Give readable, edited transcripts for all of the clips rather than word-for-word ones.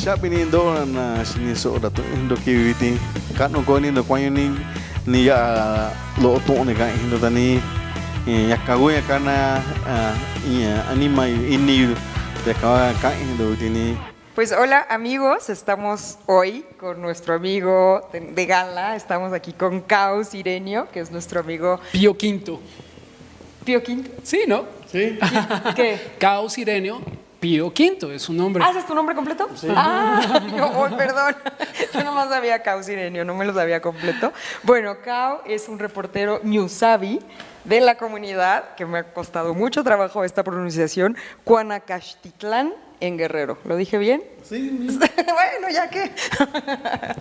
siya pinindo na siniso dato indo kiwiti kano ko ni no kwanyo ni ya lo to ni ka indo tani yakago yakana anima ini de ka indo tini. Pues hola amigos, estamos hoy con nuestro amigo de gala, estamos aquí con Cao Sirenio, que es nuestro amigo Pío Quinto. ¿Pío Quinto? Sí, ¿no? Sí. ¿Qué? Cao Sirenio Pío Quinto es su nombre. ¿Ah, ese es tu nombre completo? Sí. Ah, perdón, yo nomás sabía Cao Sirenio, no me lo sabía completo. Bueno, Cao es un reportero ñusabi de la comunidad, que me ha costado mucho trabajo esta pronunciación, Cuanacaxtitlán, en Guerrero. ¿Lo dije bien? Sí. Bueno, ya que.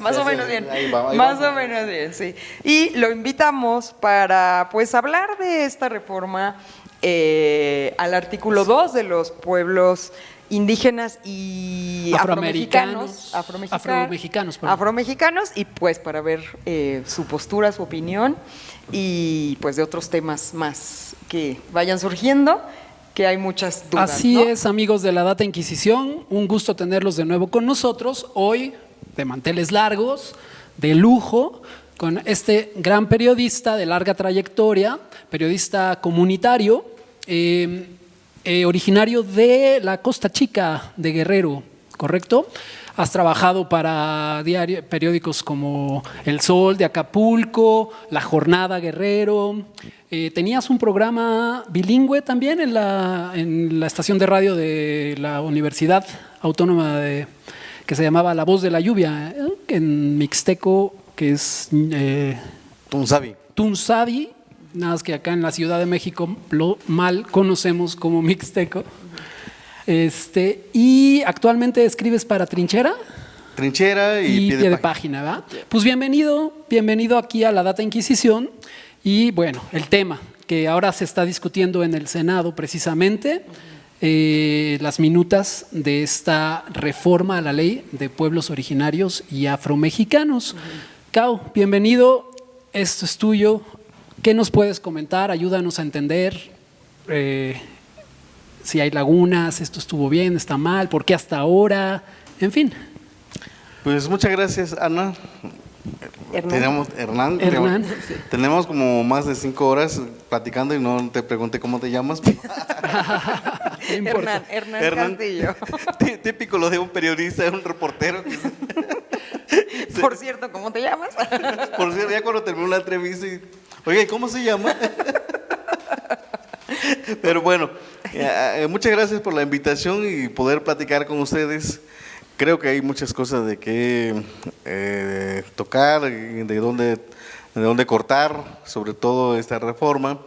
Más Sí, o menos sí, bien. ahí Más vamos. o menos bien, sí. Y lo invitamos para, pues, hablar de esta reforma al artículo 2 de los pueblos indígenas y Afroamericanos. Perdón. afromexicanos, y pues para ver su postura, su opinión y pues de otros temas más que vayan surgiendo, que hay muchas dudas. Así ¿no? es, amigos de la Data Inquisición, un gusto tenerlos de nuevo con nosotros, hoy de manteles largos, de lujo, con este gran periodista de larga trayectoria, periodista comunitario, originario de la Costa Chica de Guerrero, ¿correcto? Has trabajado para periódicos como El Sol de Acapulco, La Jornada Guerrero. Tenías un programa bilingüe también en la estación de radio de la Universidad Autónoma que se llamaba La Voz de la Lluvia, en mixteco, que es Tunzabi, nada más que acá en la Ciudad de México lo mal conocemos como mixteco. Y actualmente escribes para Trinchera. Trinchera y Pie de página, ¿verdad? Pues bienvenido aquí a la Data Inquisición. Y bueno, el tema que ahora se está discutiendo en el Senado precisamente, las minutas de esta reforma a la ley de pueblos originarios y afromexicanos. Cao, bienvenido, esto es tuyo. ¿Qué nos puedes comentar? Ayúdanos a entender si hay lagunas, esto estuvo bien, está mal, por qué hasta ahora, en fin. Pues muchas gracias, Ana. Hernán. Tenemos como más de 5 horas platicando y no te pregunté cómo te llamas. Hernán Castillo. Típico lo de un periodista, un reportero. Por cierto, ¿cómo te llamas? Por cierto, ya cuando terminó la entrevista, oye, ¿cómo se llama? Pero bueno, muchas gracias por la invitación y poder platicar con ustedes. Creo que hay muchas cosas de que tocar, de dónde cortar, sobre todo esta reforma.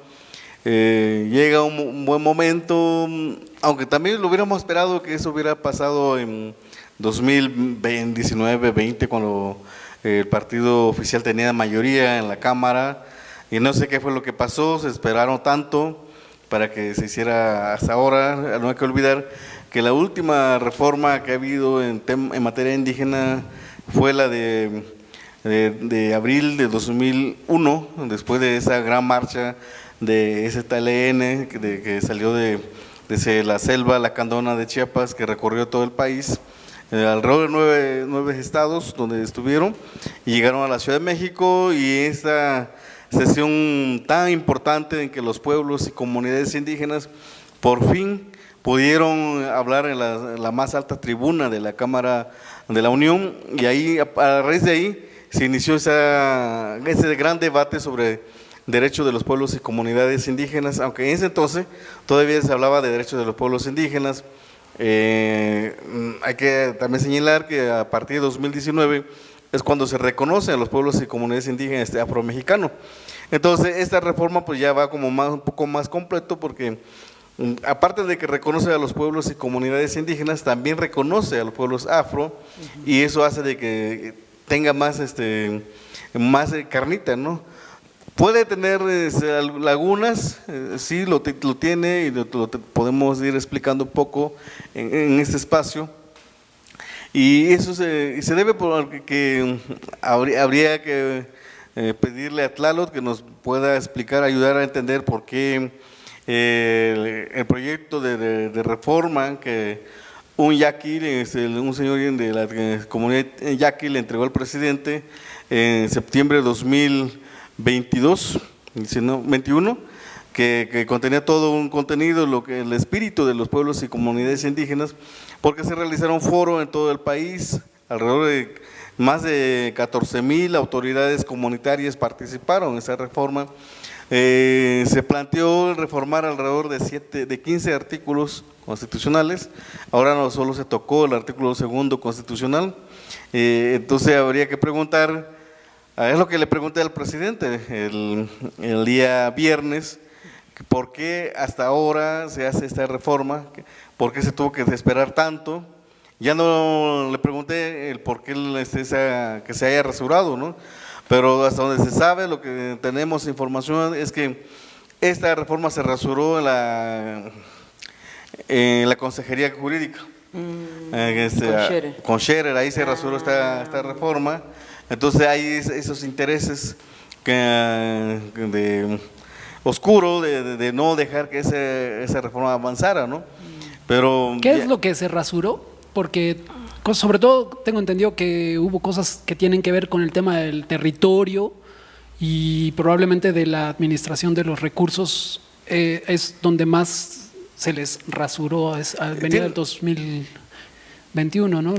Llega un buen momento, aunque también lo hubiéramos esperado que eso hubiera pasado en 2019-20, cuando el partido oficial tenía mayoría en la Cámara, y no sé qué fue lo que pasó, se esperaron tanto para que se hiciera hasta ahora. No hay que olvidar que la última reforma que ha habido en materia indígena fue la de abril de 2001, después de esa gran marcha de STLN que salió desde la selva lacandona de Chiapas, que recorrió todo el país, alrededor de 9 estados donde estuvieron, y llegaron a la Ciudad de México, y esta sesión tan importante en que los pueblos y comunidades indígenas por fin pudieron hablar en la más alta tribuna de la Cámara de la Unión, y ahí, a raíz de ahí, se inició ese gran debate sobre derechos de los pueblos y comunidades indígenas, aunque en ese entonces todavía se hablaba de derechos de los pueblos indígenas. Hay que también señalar que a partir de 2019 es cuando se reconoce a los pueblos y comunidades indígenas afromexicanos. Entonces esta reforma pues ya va como un poco más completo, porque aparte de que reconoce a los pueblos y comunidades indígenas, también reconoce a los pueblos afro, y eso hace de que tenga más carnita, ¿no? Puede tener lagunas, sí lo tiene, y lo podemos ir explicando un poco en este espacio. Y eso se debe porque habría que pedirle a Tlaloc que nos pueda explicar, ayudar a entender por qué el proyecto de reforma que un yaqui, un señor de la comunidad yaqui le entregó al presidente en septiembre de 2022, 21, que contenía todo un contenido, el espíritu de los pueblos y comunidades indígenas, porque se realizaron foros en todo el país, alrededor de más de 14,000 autoridades comunitarias participaron en esa reforma. Se planteó reformar alrededor de 15 artículos constitucionales, ahora no solo se tocó el artículo 2 constitucional, entonces habría que preguntar, es lo que le pregunté al presidente el día viernes, ¿por qué hasta ahora se hace esta reforma? ¿Por qué se tuvo que esperar tanto? Ya no le pregunté el por qué que se haya rasurado, ¿no? Pero hasta donde se sabe, lo que tenemos información es que esta reforma se rasuró en la Consejería Jurídica. Con Scherer, ahí se rasuró esta reforma. Entonces hay esos intereses oscuros de no dejar que esa reforma avanzara, ¿no? Pero ¿qué es lo que se rasuró? Porque sobre todo tengo entendido que hubo cosas que tienen que ver con el tema del territorio y probablemente de la administración de los recursos, es donde más se les rasuró al venir del 2021, ¿no?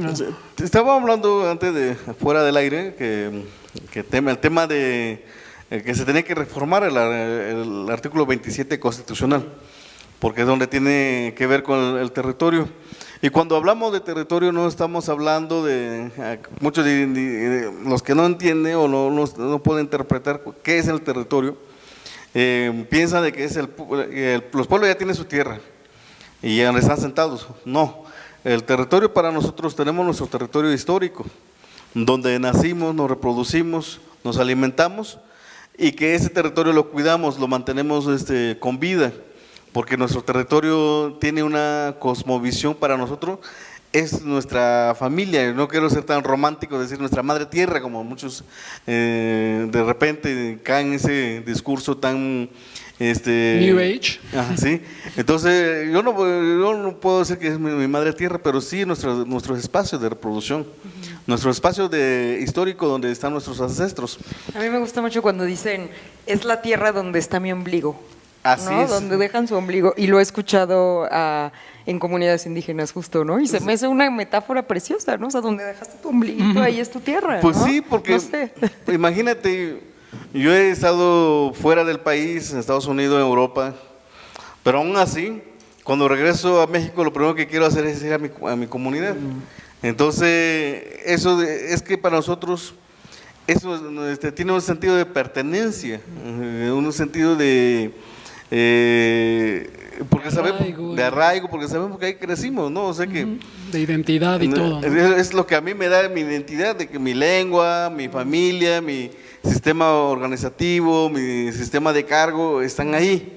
Estaba hablando antes fuera del aire que el tema de que se tenía que reformar el artículo 27 constitucional, porque es donde tiene que ver con el territorio. Y cuando hablamos de territorio no estamos hablando muchos de los que no entienden o no pueden interpretar qué es el territorio, piensan de que es los pueblos ya tienen su tierra y ya están sentados. No, el territorio para nosotros tenemos nuestro territorio histórico, donde nacimos, nos reproducimos, nos alimentamos y que ese territorio lo cuidamos, lo mantenemos con vida. Porque nuestro territorio tiene una cosmovisión para nosotros, es nuestra familia. No quiero ser tan romántico, decir nuestra madre tierra, como muchos de repente caen en ese discurso tan… New Age. Sí. Entonces, yo no puedo decir que es mi madre tierra, pero sí nuestros espacios de reproducción, nuestro espacio histórico donde están nuestros ancestros. A mí me gusta mucho cuando dicen, es la tierra donde está mi ombligo. Así ¿no? es. Donde dejan su ombligo, y lo he escuchado en comunidades indígenas justo, ¿no? Y se me hace una metáfora preciosa, ¿no? O sea, donde dejaste tu ombliguito, ahí es tu tierra, Pues ¿no? sí, porque no sé. Imagínate, yo he estado fuera del país, en Estados Unidos, en Europa, pero aún así, cuando regreso a México, lo primero que quiero hacer es ir a mi comunidad. Entonces, eso es que para nosotros eso tiene un sentido de pertenencia, un sentido porque sabemos de arraigo, porque sabemos que ahí crecimos, ¿no? O sea que de identidad y todo, ¿no? Es lo que a mí me da mi identidad, de que mi lengua, mi familia, mi sistema organizativo, mi sistema de cargo están ahí.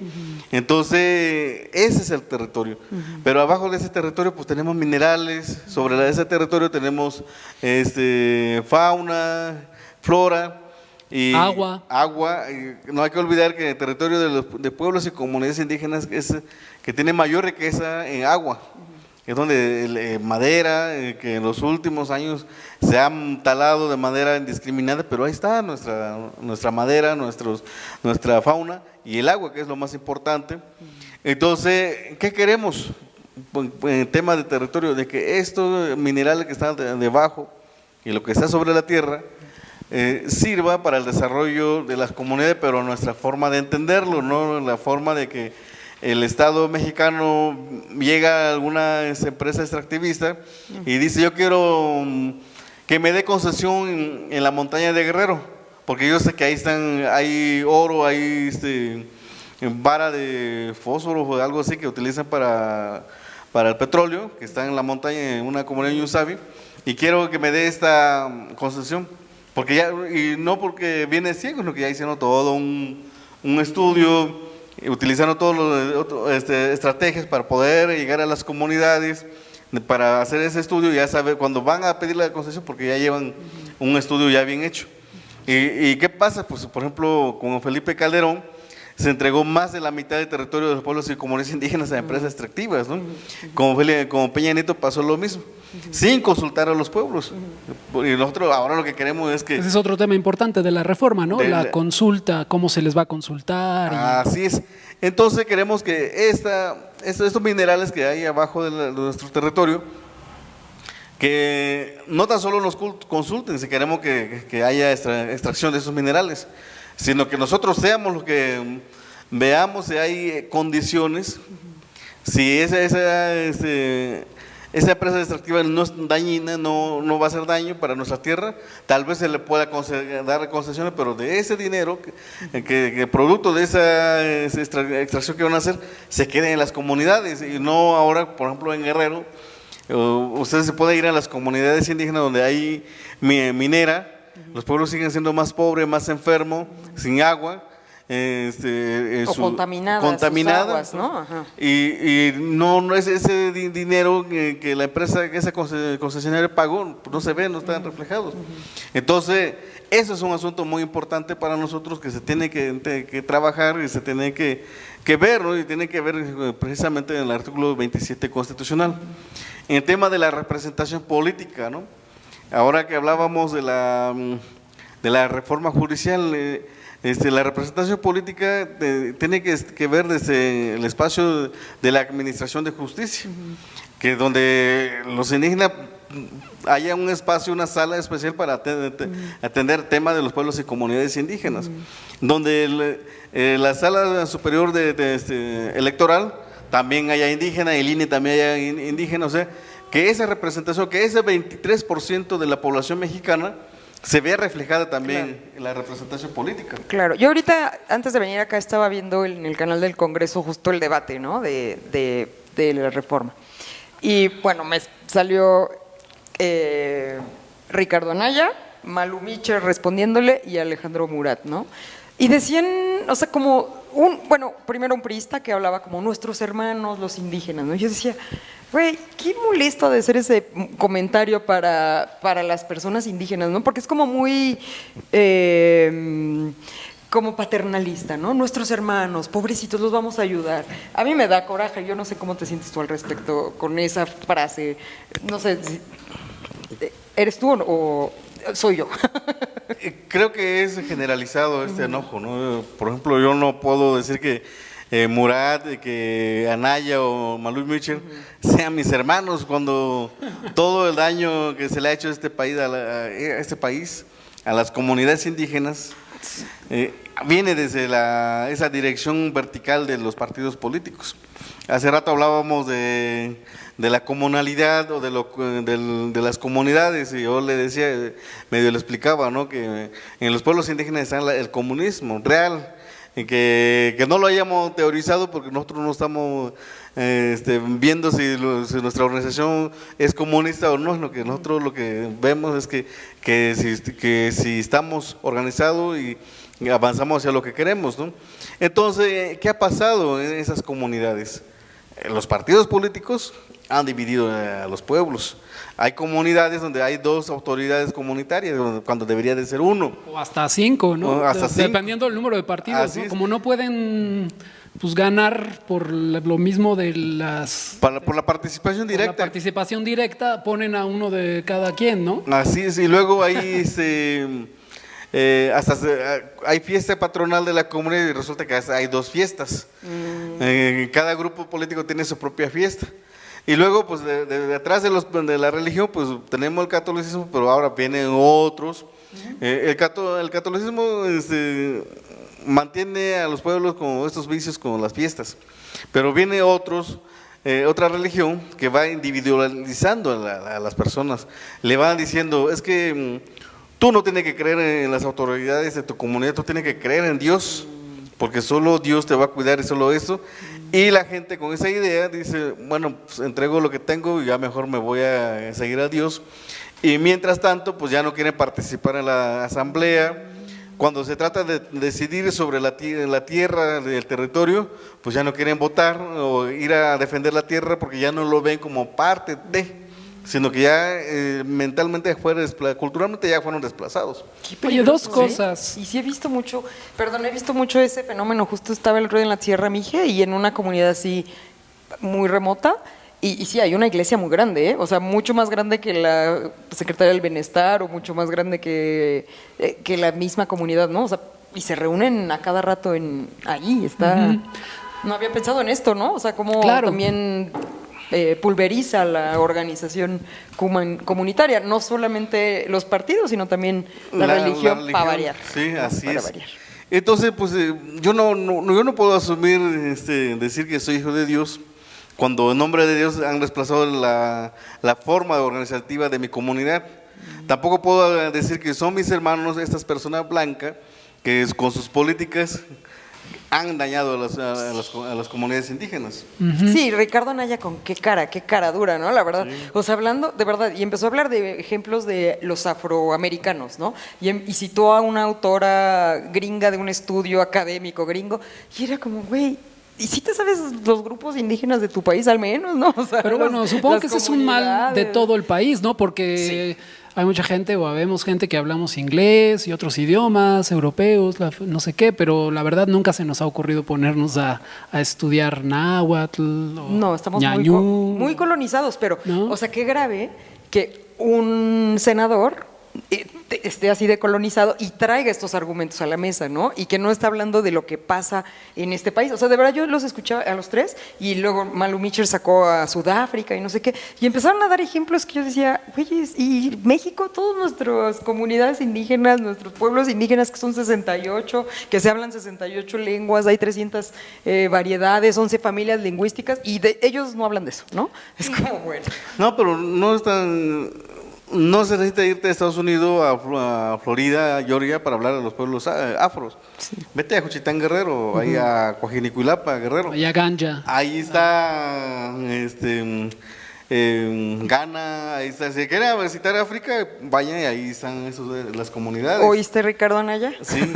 Entonces, ese es el territorio. Pero abajo de ese territorio pues tenemos minerales, sobre ese territorio tenemos fauna, flora, y agua. No hay que olvidar que el territorio de pueblos y comunidades indígenas es que tiene mayor riqueza en agua. Es donde madera, que en los últimos años se han talado de manera indiscriminada, pero ahí está nuestra madera, nuestra fauna y el agua, que es lo más importante. Entonces, ¿qué queremos en tema de territorio? De que estos minerales que están debajo y lo que está sobre la tierra sirva para el desarrollo de las comunidades, pero nuestra forma de entenderlo, no la forma de que el Estado mexicano llega a alguna empresa extractivista y dice: yo quiero que me dé concesión en la montaña de Guerrero, porque yo sé que hay oro, hay vara de fósforo o algo así que utilizan para el petróleo, que está en la montaña en una comunidad ñusabi, y quiero que me dé esta concesión. Y no porque viene ciego, sino que ya hicieron todo un estudio, utilizando todas las estrategias para poder llegar a las comunidades, para hacer ese estudio, ya saber cuando van a pedir la concesión, porque ya llevan un estudio ya bien hecho. ¿Y qué pasa? Pues, por ejemplo, con Felipe Calderón, se entregó más de la mitad del territorio de los pueblos y comunidades indígenas a empresas extractivas, ¿no? Como Peña Nieto pasó lo mismo, sin consultar a los pueblos. Y nosotros ahora lo que queremos es que… Ese es otro tema importante de la reforma, ¿no? De La la- consulta, cómo se les va a consultar. Así es. Entonces queremos que estos minerales que hay abajo de nuestro territorio, que no tan solo nos consulten si queremos que haya extracción de esos minerales, sino que nosotros seamos los que veamos si hay condiciones, si esa empresa extractiva no es dañina, no va a hacer daño para nuestra tierra, tal vez se le pueda dar concesiones, pero de ese dinero, que producto de esa extracción que van a hacer, se quede en las comunidades y no ahora, por ejemplo, en Guerrero. Ustedes se pueden ir a las comunidades indígenas donde hay minera, los pueblos siguen siendo más pobres, más enfermos, sin agua. O contaminadas sus aguas, ¿no? Ajá. Y no es ese dinero que la empresa, que esa concesionaria pagó, no se ve, no están reflejados. Entonces, eso es un asunto muy importante para nosotros que se tiene que trabajar y se tiene que ver, ¿no? Y tiene que ver precisamente en el artículo 27 constitucional. En el tema de la representación política, ¿no? Ahora que hablábamos de la reforma judicial, la representación política tiene que ver desde el espacio de la administración de justicia, que donde los indígenas haya un espacio, una sala especial para atender temas de los pueblos y comunidades indígenas, donde la sala superior electoral también haya indígena, el INE también haya indígena, o sea, que esa representación, que ese 23% de la población mexicana se vea reflejada también en la representación política. Claro, yo ahorita, antes de venir acá, estaba viendo en el canal del Congreso justo el debate, ¿no? de la reforma. Y bueno, me salió Ricardo Anaya, Malu Micher respondiéndole y Alejandro Murat, ¿no? Y decían, o sea, como primero un priista que hablaba como nuestros hermanos, los indígenas, ¿no? Y yo decía, güey, qué molesto ha de ser ese comentario para las personas indígenas, ¿no? Porque es como muy como paternalista, ¿no? Nuestros hermanos, pobrecitos, los vamos a ayudar. A mí me da coraje, yo no sé cómo te sientes tú al respecto con esa frase. No sé, ¿eres tú o soy yo? Creo que es generalizado este enojo, ¿no? Por ejemplo, yo no puedo decir que Murat, que Anaya o Malu Micher sean mis hermanos cuando todo el daño que se le ha hecho a este país, a las comunidades indígenas, viene desde esa dirección vertical de los partidos políticos. Hace rato hablábamos de la comunalidad o de las comunidades, y yo le decía, medio le explicaba, ¿no? Que en los pueblos indígenas está el comunismo real, y que no lo hayamos teorizado porque nosotros no estamos viendo si nuestra organización es comunista o no, que nosotros lo que vemos es que si estamos organizados y avanzamos hacia lo que queremos, ¿no? Entonces, ¿qué ha pasado en esas comunidades? Los partidos políticos han dividido a los pueblos. Hay comunidades donde hay 2 autoridades comunitarias, cuando debería de ser 1. O hasta 5, ¿no? O hasta 5. Dependiendo del número de partidos, ¿no? Es. Como no pueden pues ganar por lo mismo de por la participación directa. Por la participación directa, ponen a uno de cada quien, ¿no? Así es, y luego ahí hay fiesta patronal de la comunidad y resulta que hay 2 fiestas. Cada grupo político tiene su propia fiesta. Y luego, pues, detrás de la religión, pues, tenemos el catolicismo, pero ahora vienen otros. El catolicismo mantiene a los pueblos con estos vicios, con las fiestas. Pero viene otra religión que va individualizando a las personas. Le van diciendo, es que tú no tienes que creer en las autoridades de tu comunidad, tú tienes que creer en Dios, porque solo Dios te va a cuidar y solo eso. Y la gente con esa idea dice, bueno, pues entrego lo que tengo y ya mejor me voy a seguir a Dios. Y mientras tanto, pues ya no quieren participar en la asamblea. Cuando se trata de decidir sobre la tierra, el territorio, pues ya no quieren votar o ir a defender la tierra porque ya no lo ven como parte de. sino que ya mentalmente culturalmente ya fueron desplazados. Qué Oye, dos peligroso, ¿eh? cosas. Y sí he visto mucho, he visto mucho ese fenómeno. Justo estaba el otro día en la Sierra Mije y en una comunidad así muy remota. Y sí, hay una iglesia muy grande, ¿eh? O sea, mucho más grande que la Secretaría del Bienestar o mucho más grande que la misma comunidad, ¿no? O sea, y se reúnen a cada rato ahí, está... No había pensado en esto, ¿no? O sea, cómo Claro. también pulveriza la organización comunitaria, no solamente los partidos, sino también la religión, para variar. Sí, ¿no? así Para es. variar. Entonces, pues yo no puedo asumir, decir que soy hijo de Dios, cuando en nombre de Dios han desplazado la forma organizativa de mi comunidad. Tampoco puedo decir que son mis hermanos, estas personas blancas, que con sus políticas han dañado a las comunidades indígenas. Sí, Ricardo Anaya con qué cara dura, ¿no? La verdad. Sí. O sea, hablando, de verdad, y empezó a hablar de ejemplos de los afroamericanos, ¿no? Y citó a una autora gringa de un estudio académico gringo, y era como, güey, ¿y si te sabes los grupos indígenas de tu país al menos, no? O sea, Pero bueno, supongo las que ese es un mal de comunidades. todo el país, ¿no? Porque hay mucha gente o habemos gente que hablamos inglés y otros idiomas europeos, no sé qué, pero la verdad nunca se nos ha ocurrido ponernos a estudiar náhuatl o No, estamos ñañú. muy colonizados, pero, ¿No? o sea, qué grave que un senador esté así de colonizado y traiga estos argumentos a la mesa, ¿no? Y que no está hablando de lo que pasa en este país. O sea, de verdad yo los escuchaba a los tres y luego Malu Mitchell sacó a Sudáfrica y no sé qué, y empezaron a dar ejemplos que yo decía, güeyes, y México, todas nuestras comunidades indígenas, nuestros pueblos indígenas que son 68, que se hablan 68 lenguas, hay 300 variedades, 11 familias lingüísticas, y ellos no hablan de eso, ¿no? Es como, bueno. No, pero no se necesita irte a Estados Unidos, a Florida, a Georgia, para hablar a los pueblos afros. Vete a Juchitán, Guerrero, ahí a Coajinicuilapa, Guerrero. Allá Ganja. Ahí está Ghana, ahí está. Si quieren visitar África, vayan y ahí están las comunidades. ¿Oíste, Ricardo Anaya? Sí.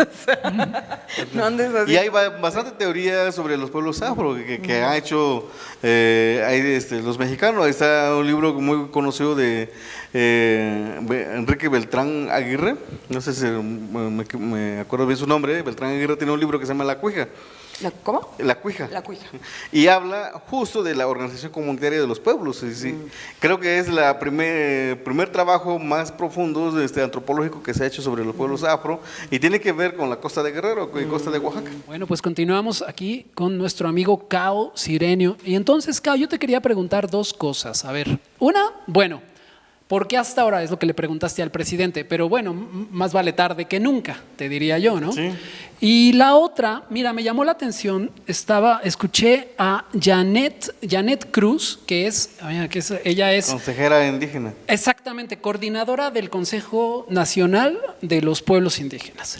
No andes así. Y hay bastante teoría sobre los pueblos afro que han hecho los mexicanos. Ahí está un libro muy conocido de Enrique Beltrán Aguirre, no sé si me acuerdo bien su nombre. Beltrán Aguirre tiene un libro que se llama La Cuija. ¿Cómo? La Cuija. La Cuija. Y habla justo de la organización comunitaria de los pueblos. Sí. Creo que es la primer trabajo más profundo antropológico que se ha hecho sobre los pueblos afro, y tiene que ver con la costa de Guerrero y costa de Oaxaca. Bueno, pues continuamos aquí con nuestro amigo Cao Sirenio. Y entonces, Cao, yo te quería preguntar dos cosas. A ver, una, bueno, ¿por qué hasta ahora? Es lo que le preguntaste al presidente, pero bueno, más vale tarde que nunca, te diría yo, ¿no? Sí. Y la otra, mira, me llamó la atención, escuché a Janet Cruz, ella es Consejera indígena. exactamente coordinadora del Consejo Nacional de los Pueblos Indígenas.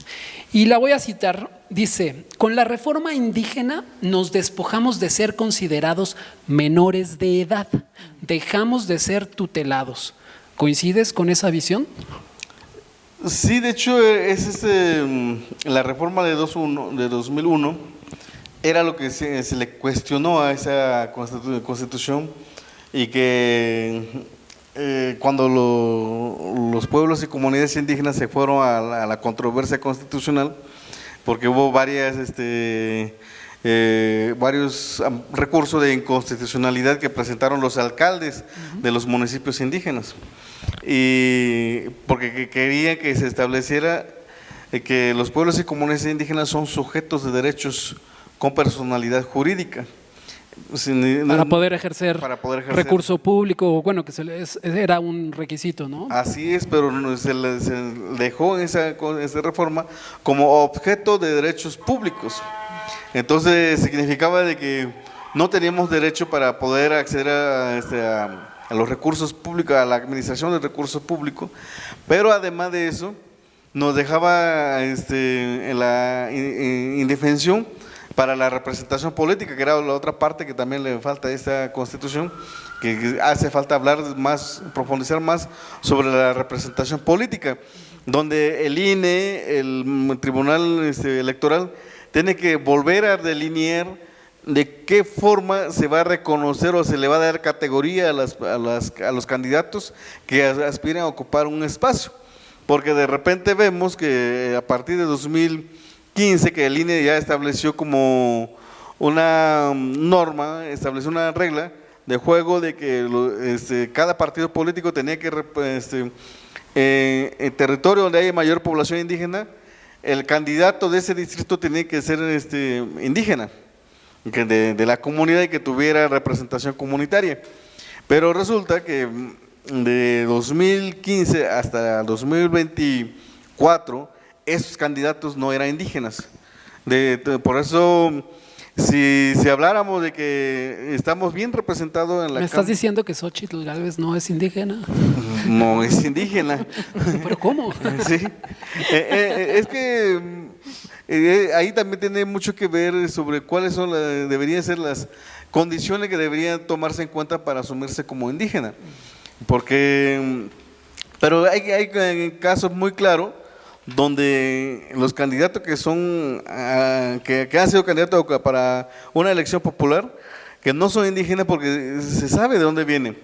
Y la voy a citar, dice, con la reforma indígena nos despojamos de ser considerados menores de edad, dejamos de ser tutelados. ¿Coincides con esa visión? Sí, de hecho es la reforma de 2001 era lo que se le cuestionó a esa constitución, y que cuando los pueblos y comunidades indígenas se fueron a la controversia constitucional, porque hubo varios recursos de inconstitucionalidad que presentaron los alcaldes de los municipios indígenas, y porque querían que se estableciera que los pueblos y comunidades indígenas son sujetos de derechos con personalidad jurídica. Para poder ejercer recurso recurso público, bueno, que era un requisito, ¿no? Así es, pero se dejó esa reforma como objeto de derechos públicos. Entonces significaba de que no teníamos derecho para poder acceder a los recursos públicos, a la administración de recursos públicos, pero además de eso nos dejaba en la indefensión para la representación política, que era la otra parte que también le falta a esta constitución, que hace falta hablar más, profundizar más sobre la representación política, donde el INE, el Tribunal Electoral, tiene que volver a delinear de qué forma se va a reconocer o se le va a dar categoría a los candidatos que aspiran a ocupar un espacio. Porque de repente vemos que a partir de 2015 que el INE ya estableció como una norma, estableció una regla de juego de que cada partido político tenía que, en territorio donde haya mayor población indígena, el candidato de ese distrito tenía que ser indígena, que de la comunidad y que tuviera representación comunitaria. Pero resulta que de 2015 hasta 2024, esos candidatos no eran indígenas. Por eso, si habláramos de que estamos bien representados en la ¿Me estás diciendo que Xóchitl Gálvez no es indígena? No es indígena. ¿Pero cómo? Sí. Es que ahí también tiene mucho que ver sobre cuáles deberían ser las condiciones que deberían tomarse en cuenta para asumirse como indígena. Pero hay casos muy claros donde los candidatos que son que han sido candidatos para una elección popular, que no son indígenas porque se sabe de dónde vienen.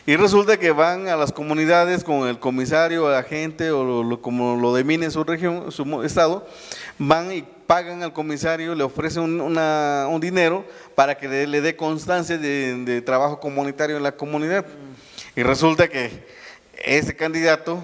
Y resulta que van a las comunidades con el comisario, a la gente, o como lo define su región, su estado, van y pagan al comisario, le ofrecen un dinero para que le dé constancia de trabajo comunitario en la comunidad. Y resulta que ese candidato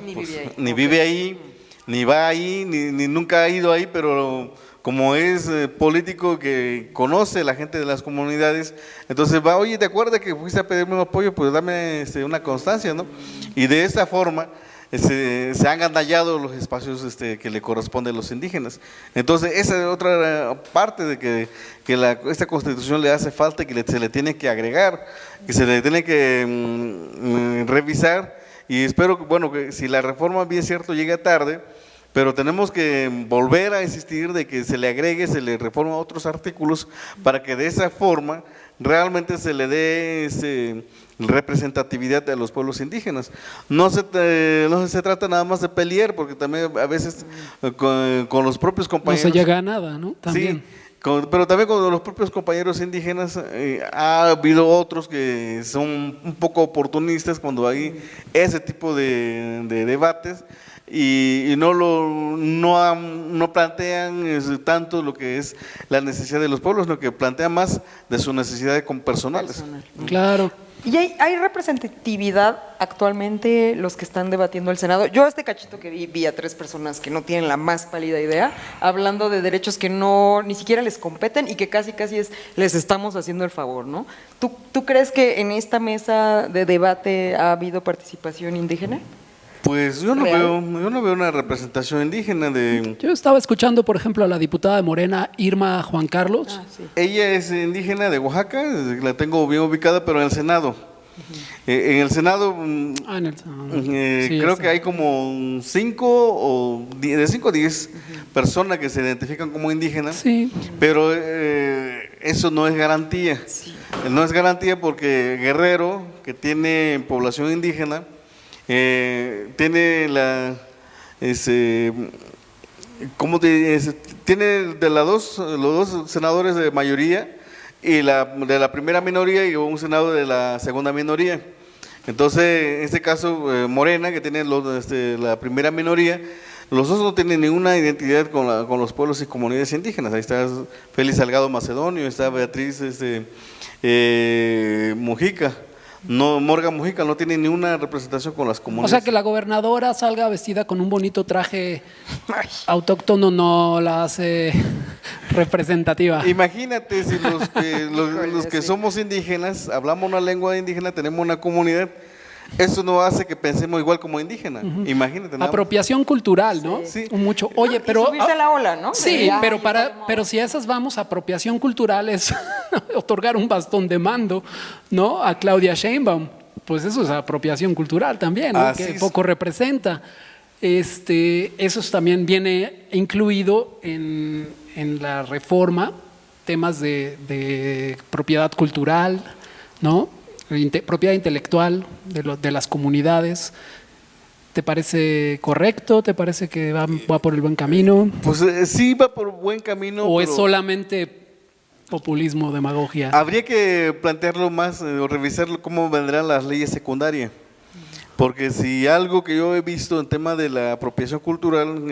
ni vive ahí, ni va ahí, ni nunca ha ido ahí, pero como es político que conoce la gente de las comunidades, entonces va, oye, ¿te acuerdas que fuiste a pedirme un apoyo? Pues dame una constancia, ¿no? Y de esta forma se han agandallado los espacios que le corresponden a los indígenas. Entonces esa es otra parte de que esta Constitución le hace falta y que se le tiene que agregar, que se le tiene que revisar, y espero que si la reforma, bien cierto, llega tarde, pero tenemos que volver a insistir de que se le agregue, se le reforma otros artículos para que de esa forma realmente se le dé representatividad a los pueblos indígenas. No se trata nada más de pelear, porque también a veces con los propios compañeros… No se llega a nada, ¿no? También. Sí, pero también con los propios compañeros indígenas ha habido otros que son un poco oportunistas cuando hay ese tipo de debates, y no plantean tanto lo que es la necesidad de los pueblos, sino que plantean más de sus necesidades personales. Claro. ¿Y hay representatividad actualmente los que están debatiendo el Senado? Yo este cachito que vi a 3 personas que no tienen la más pálida idea, hablando de derechos que ni siquiera les competen y que casi les estamos haciendo el favor, ¿no? ¿Tú crees que en esta mesa de debate ha habido participación indígena? Pues yo no veo una representación indígena de… Yo estaba escuchando, por ejemplo, a la diputada de Morena, Irma Juan Carlos. Sí. Ella es indígena de Oaxaca, la tengo bien ubicada, pero en el Senado. En el Senado, Sí, creo que hay como 5 a 10 personas que se identifican como indígenas, sí, pero eso no es garantía. Sí. No es garantía porque Guerrero, que tiene población indígena, tiene tiene de los dos senadores de mayoría y de la primera minoría y un senador de la segunda minoría. Entonces, en este caso, Morena, que tiene la primera minoría, los dos no tienen ninguna identidad con los pueblos y comunidades indígenas. Ahí está Félix Salgado Macedonio, está Beatriz Mujica. No, Morgan Mujica no tiene ni una representación con las comunidades. O sea, que la gobernadora salga vestida con un bonito traje autóctono no la hace representativa. Imagínate si los que somos indígenas, hablamos una lengua indígena, tenemos una comunidad, eso no hace que pensemos igual como indígena. Imagínate. Nada más. Apropiación cultural, ¿no? Sí. Mucho. Oye, pero… Y subirse a la ola, ¿no? Sí, pero si a esas vamos, apropiación cultural es otorgar un bastón de mando, ¿no? A Claudia Sheinbaum. Pues eso es apropiación cultural también, ¿no? Así Que es. poco representa. Eso también viene incluido en la reforma, temas de propiedad cultural, ¿no? Propiedad intelectual de las comunidades. ¿Te parece correcto? ¿Te parece que va por el buen camino? Pues sí va por buen camino. ¿O pero es solamente populismo, demagogia. Habría que plantearlo más o revisarlo cómo vendrán las leyes secundarias. Porque si algo que yo he visto en tema de la apropiación cultural,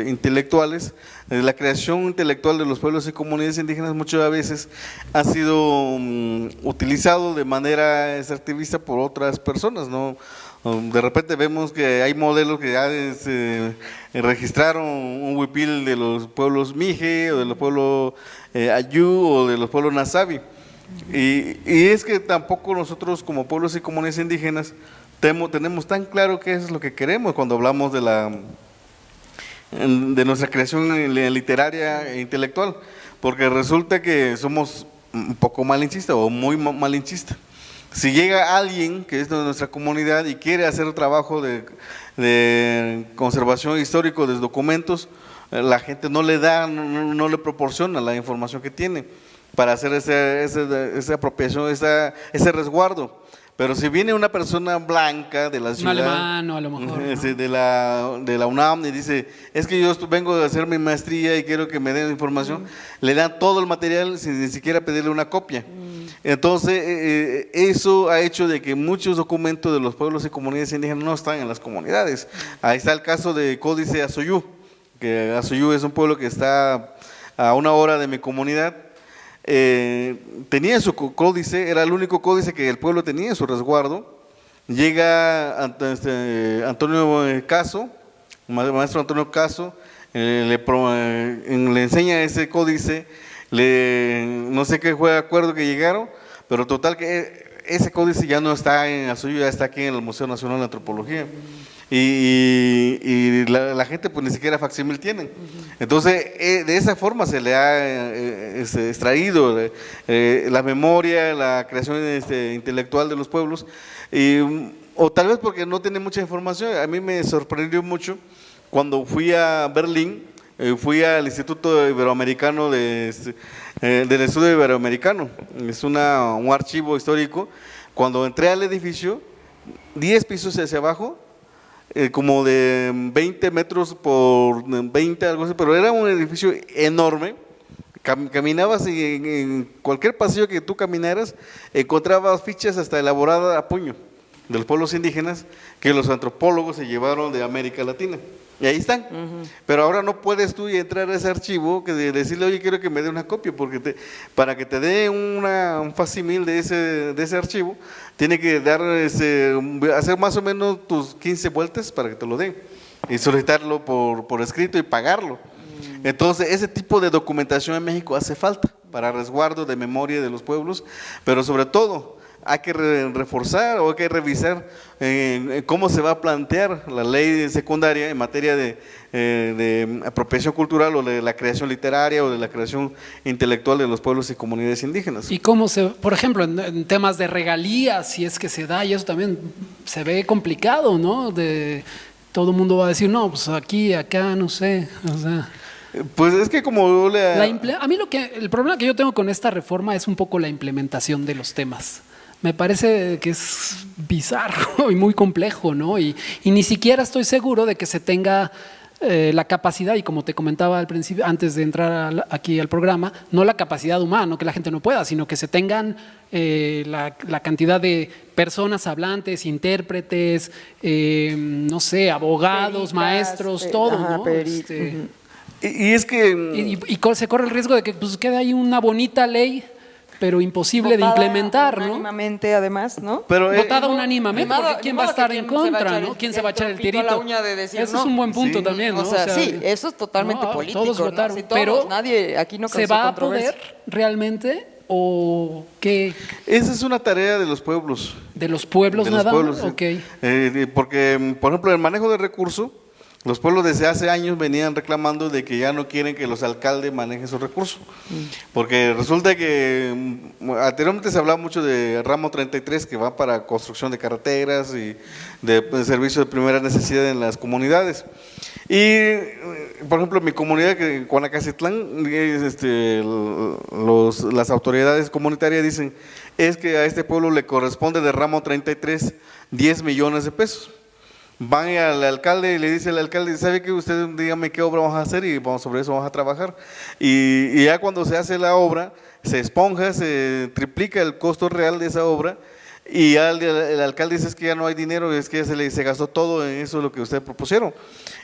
intelectuales, la creación intelectual de los pueblos y comunidades indígenas muchas veces ha sido utilizado de manera extractivista por otras personas, ¿no? De repente vemos que hay modelos que ya registraron un huipil de los pueblos Mije o de los pueblos Ayú o de los pueblos Nasabi. Y es que tampoco nosotros como pueblos y comunidades indígenas tenemos tan claro qué es lo que queremos cuando hablamos de nuestra creación literaria e intelectual, porque resulta que somos un poco malinchistas o muy malinchistas. Si llega alguien que es de nuestra comunidad y quiere hacer trabajo de conservación histórico de documentos, la gente no le da, no le proporciona la información que tiene para hacer esa apropiación, ese resguardo. Pero si viene una persona blanca de la ciudad, un alemán, a lo mejor, ¿no? de la UNAM, y dice, es que yo vengo de hacer mi maestría y quiero que me den información, le dan todo el material sin ni siquiera pedirle una copia. Entonces, eso ha hecho de que muchos documentos de los pueblos y comunidades indígenas no están en las comunidades. Ahí está el caso de Códice Azoyú, que Azoyú es un pueblo que está a 1 hora de mi comunidad. Tenía su códice, era el único códice que el pueblo tenía en su resguardo. Llega Antonio Caso, maestro Antonio Caso, le enseña ese códice, no sé qué fue el acuerdo que llegaron, pero total que ese códice ya no está en Azoyú, ya está aquí en el Museo Nacional de Antropología. Y la gente pues ni siquiera facsímil tienen. Entonces, de esa forma se le ha extraído la memoria, la creación intelectual de los pueblos, o tal vez porque no tiene mucha información. A mí me sorprendió mucho cuando fui a Berlín, fui al Instituto Iberoamericano del Estudio Iberoamericano, es un archivo histórico. Cuando entré al edificio, 10 pisos hacia abajo, como de 20 metros por 20, algo así, pero era un edificio enorme. Caminabas y en cualquier pasillo que tú caminaras encontrabas fichas hasta elaboradas a puño de los pueblos indígenas que los antropólogos se llevaron de América Latina. Y ahí están. Pero ahora no puedes tú entrar a ese archivo que decirle, oye, quiero que me dé una copia, porque para que te dé un facsímil de ese archivo, tiene que hacer más o menos tus 15 vueltas para que te lo den y solicitarlo por escrito y pagarlo. Entonces, ese tipo de documentación en México hace falta para resguardo de memoria de los pueblos, pero sobre todo hay que reforzar o hay que revisar cómo se va a plantear la ley secundaria en materia de apropiación cultural o de la creación literaria o de la creación intelectual de los pueblos y comunidades indígenas. Y cómo por ejemplo, en temas de regalías, si es que se da, y eso también se ve complicado, ¿no? Todo el mundo va a decir, no, pues aquí, acá, no sé, o sea. Pues es que como a mí el problema que yo tengo con esta reforma es un poco la implementación de los temas. Me parece que es bizarro y muy complejo, ¿no? Y ni siquiera estoy seguro de que se tenga la capacidad, y como te comentaba al principio, antes de entrar aquí al programa, no la capacidad humana, no que la gente no pueda, sino que se tengan la cantidad de personas hablantes, intérpretes, no sé, abogados, peritas, maestros, todo, ¿no? Y es que y se corre el riesgo de que pues quede ahí una bonita ley, pero imposible de implementar, ¿no? Unánimemente, además, ¿no? Pero votada unánimemente, porque ¿quién va a estar en contra, no? ¿Quién se va a echar el tirito? La uña de decir, eso es un buen punto también, ¿no? O sea, sí, eso es totalmente político. Todos votaron, ¿no? pero nadie aquí no ¿se va a poder realmente o qué? Esa es una tarea de los pueblos. ¿De los pueblos nada más? Sí. Okay. Porque, por ejemplo, el manejo de recursos, los pueblos desde hace años venían reclamando de que ya no quieren que los alcaldes manejen esos recursos, porque resulta que anteriormente se hablaba mucho de ramo 33 que va para construcción de carreteras y de servicios de primera necesidad en las comunidades. Y, por ejemplo, en mi comunidad, en Guanacacitlán, las autoridades comunitarias dicen es que a este pueblo le corresponde de ramo 33 10 millones de pesos. Van al alcalde y le dice al alcalde, ¿sabe qué? Usted dígame qué obra vamos a hacer y sobre eso vamos a trabajar. Y ya cuando se hace la obra, se esponja, se triplica el costo real de esa obra y ya el alcalde dice es que ya no hay dinero, es que ya se gastó todo en eso lo que ustedes propusieron.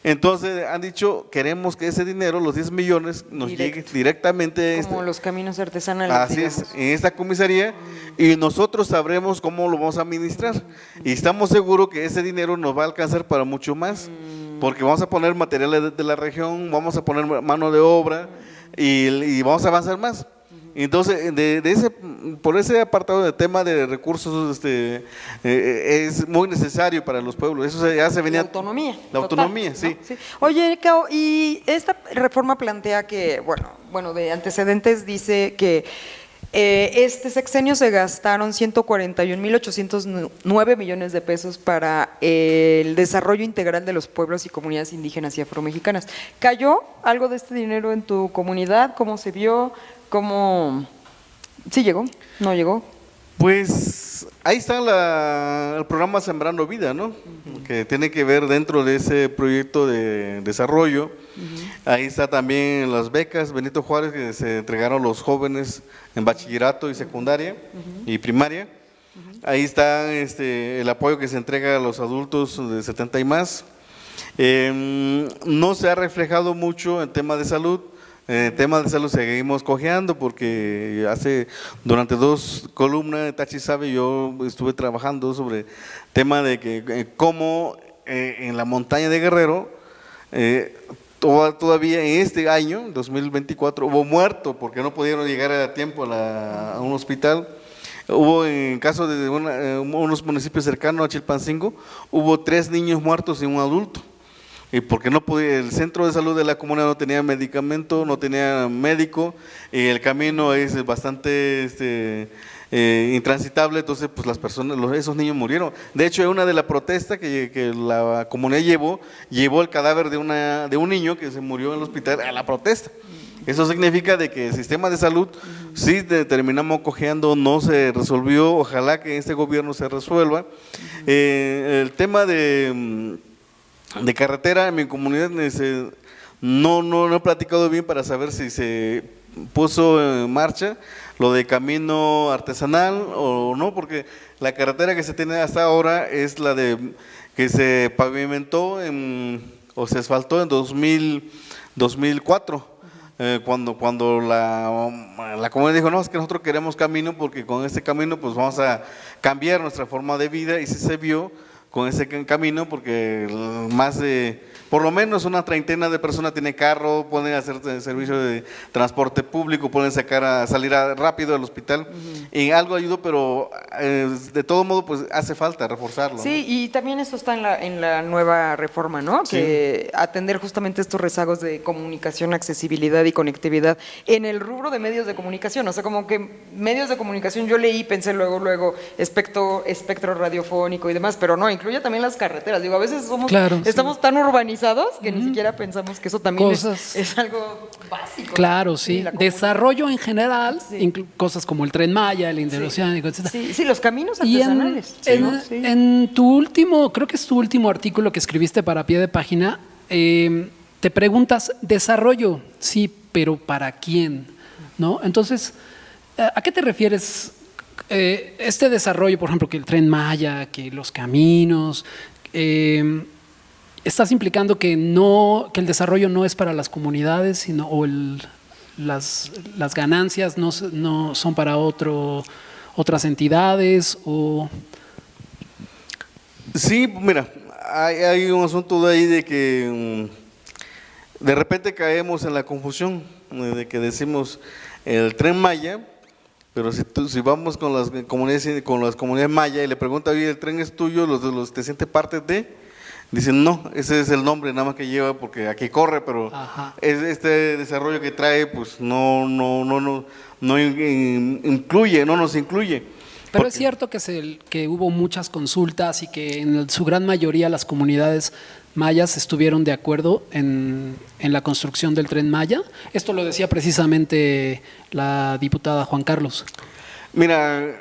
Entonces han dicho, queremos que ese dinero, los 10 millones, nos llegue directamente. Como los caminos artesanales. Así digamos. es, en esta comisaría y nosotros sabremos cómo lo vamos a administrar. Y estamos seguros que ese dinero nos va a alcanzar para mucho más, porque vamos a poner materiales de la región, vamos a poner mano de obra y vamos a avanzar más. Entonces, por ese apartado de tema de recursos, es muy necesario para los pueblos. Eso ya se venía. La autonomía. La autonomía, sí. ¿No? Sí. Oye, Cao, y esta reforma plantea que, bueno, de antecedentes dice que este sexenio se gastaron 141.809 millones de pesos para el desarrollo integral de los pueblos y comunidades indígenas y afromexicanas. ¿Cayó algo de este dinero en tu comunidad? ¿Cómo se vio? ¿Cómo? ¿Sí llegó? ¿No llegó? Pues ahí está el programa Sembrando Vida, ¿no? Que tiene que ver dentro de ese proyecto de desarrollo. Ahí está también las becas Benito Juárez que se entregaron a los jóvenes en bachillerato y secundaria y primaria. Ahí está el apoyo que se entrega a los adultos de 70 y más. No se ha reflejado mucho en tema de salud. En el tema de salud seguimos cojeando porque durante 2 columnas, Tachi sabe, yo estuve trabajando sobre tema de que cómo en la montaña de Guerrero, todavía en este año, 2024, hubo muerto porque no pudieron llegar a tiempo a un hospital. Hubo en caso de unos municipios cercanos a Chilpancingo, hubo 3 niños muertos y un adulto. Y porque no podía, el centro de salud de la comunidad no tenía medicamento, no tenía médico, y el camino es bastante intransitable, entonces pues las personas, esos niños murieron. De hecho, en una de las protestas que la comunidad llevó el cadáver de un niño que se murió en el hospital a la protesta. Eso significa de que el sistema de salud sí terminamos cojeando, no se resolvió, ojalá que en este gobierno se resuelva. El tema de carretera en mi comunidad no he platicado bien para saber si se puso en marcha lo de camino artesanal o no, porque la carretera que se tiene hasta ahora es la que se pavimentó o se asfaltó en 2004. Cuando la comunidad dijo, no, es que nosotros queremos camino porque con este camino pues vamos a cambiar nuestra forma de vida, y sí se vio con ese camino porque por lo menos una treintena de personas tienen carro, pueden hacer servicio de transporte público, pueden salir rápido del hospital, y algo ayudó, pero de todo modo pues hace falta reforzarlo. Sí, ¿no? Y también eso está en la nueva reforma, ¿no? Sí. Que atender justamente estos rezagos de comunicación, accesibilidad y conectividad en el rubro de medios de comunicación. O sea, como que medios de comunicación, yo leí, pensé luego espectro radiofónico y demás, pero no, incluye también las carreteras. Digo, a veces estamos tan urbanizados que ni siquiera pensamos que eso también es algo básico. Claro, ¿no? sí. Desarrollo en general, cosas como el Tren Maya, el interoceánico, etc. Sí, los caminos artesanales. En tu último, creo que es tu último artículo que escribiste para Pie de Página, te preguntas, desarrollo, sí, pero ¿para quién? ¿No? Entonces, ¿a qué te refieres? Este desarrollo, por ejemplo, que el Tren Maya, que los caminos, ¿estás implicando que el desarrollo no es para las comunidades, sino las ganancias no son para otras entidades? Sí, mira, hay un asunto de ahí de que de repente caemos en la confusión de que decimos el Tren Maya, pero si vamos con las comunidades maya y le pregunta, oye, el tren es tuyo, los te siente parte de, dicen no, ese es el nombre nada más que lleva porque aquí corre, pero este desarrollo que trae pues no incluye, no nos incluye. Pero es cierto que hubo muchas consultas y que en su gran mayoría las comunidades mayas estuvieron de acuerdo en la construcción del Tren Maya. Esto lo decía precisamente la diputada Juan Carlos. Mira,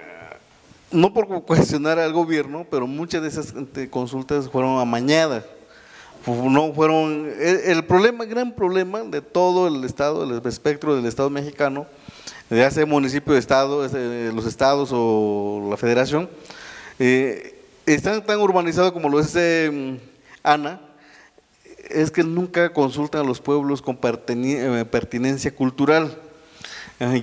no por cuestionar al gobierno, pero muchas de esas consultas fueron amañadas. No fueron, el problema, el gran problema de todo el estado, el espectro del estado mexicano, ya sea municipio, estado, los estados o la federación, están tan urbanizados como lo es Ana, es que nunca consultan a los pueblos con pertinencia cultural.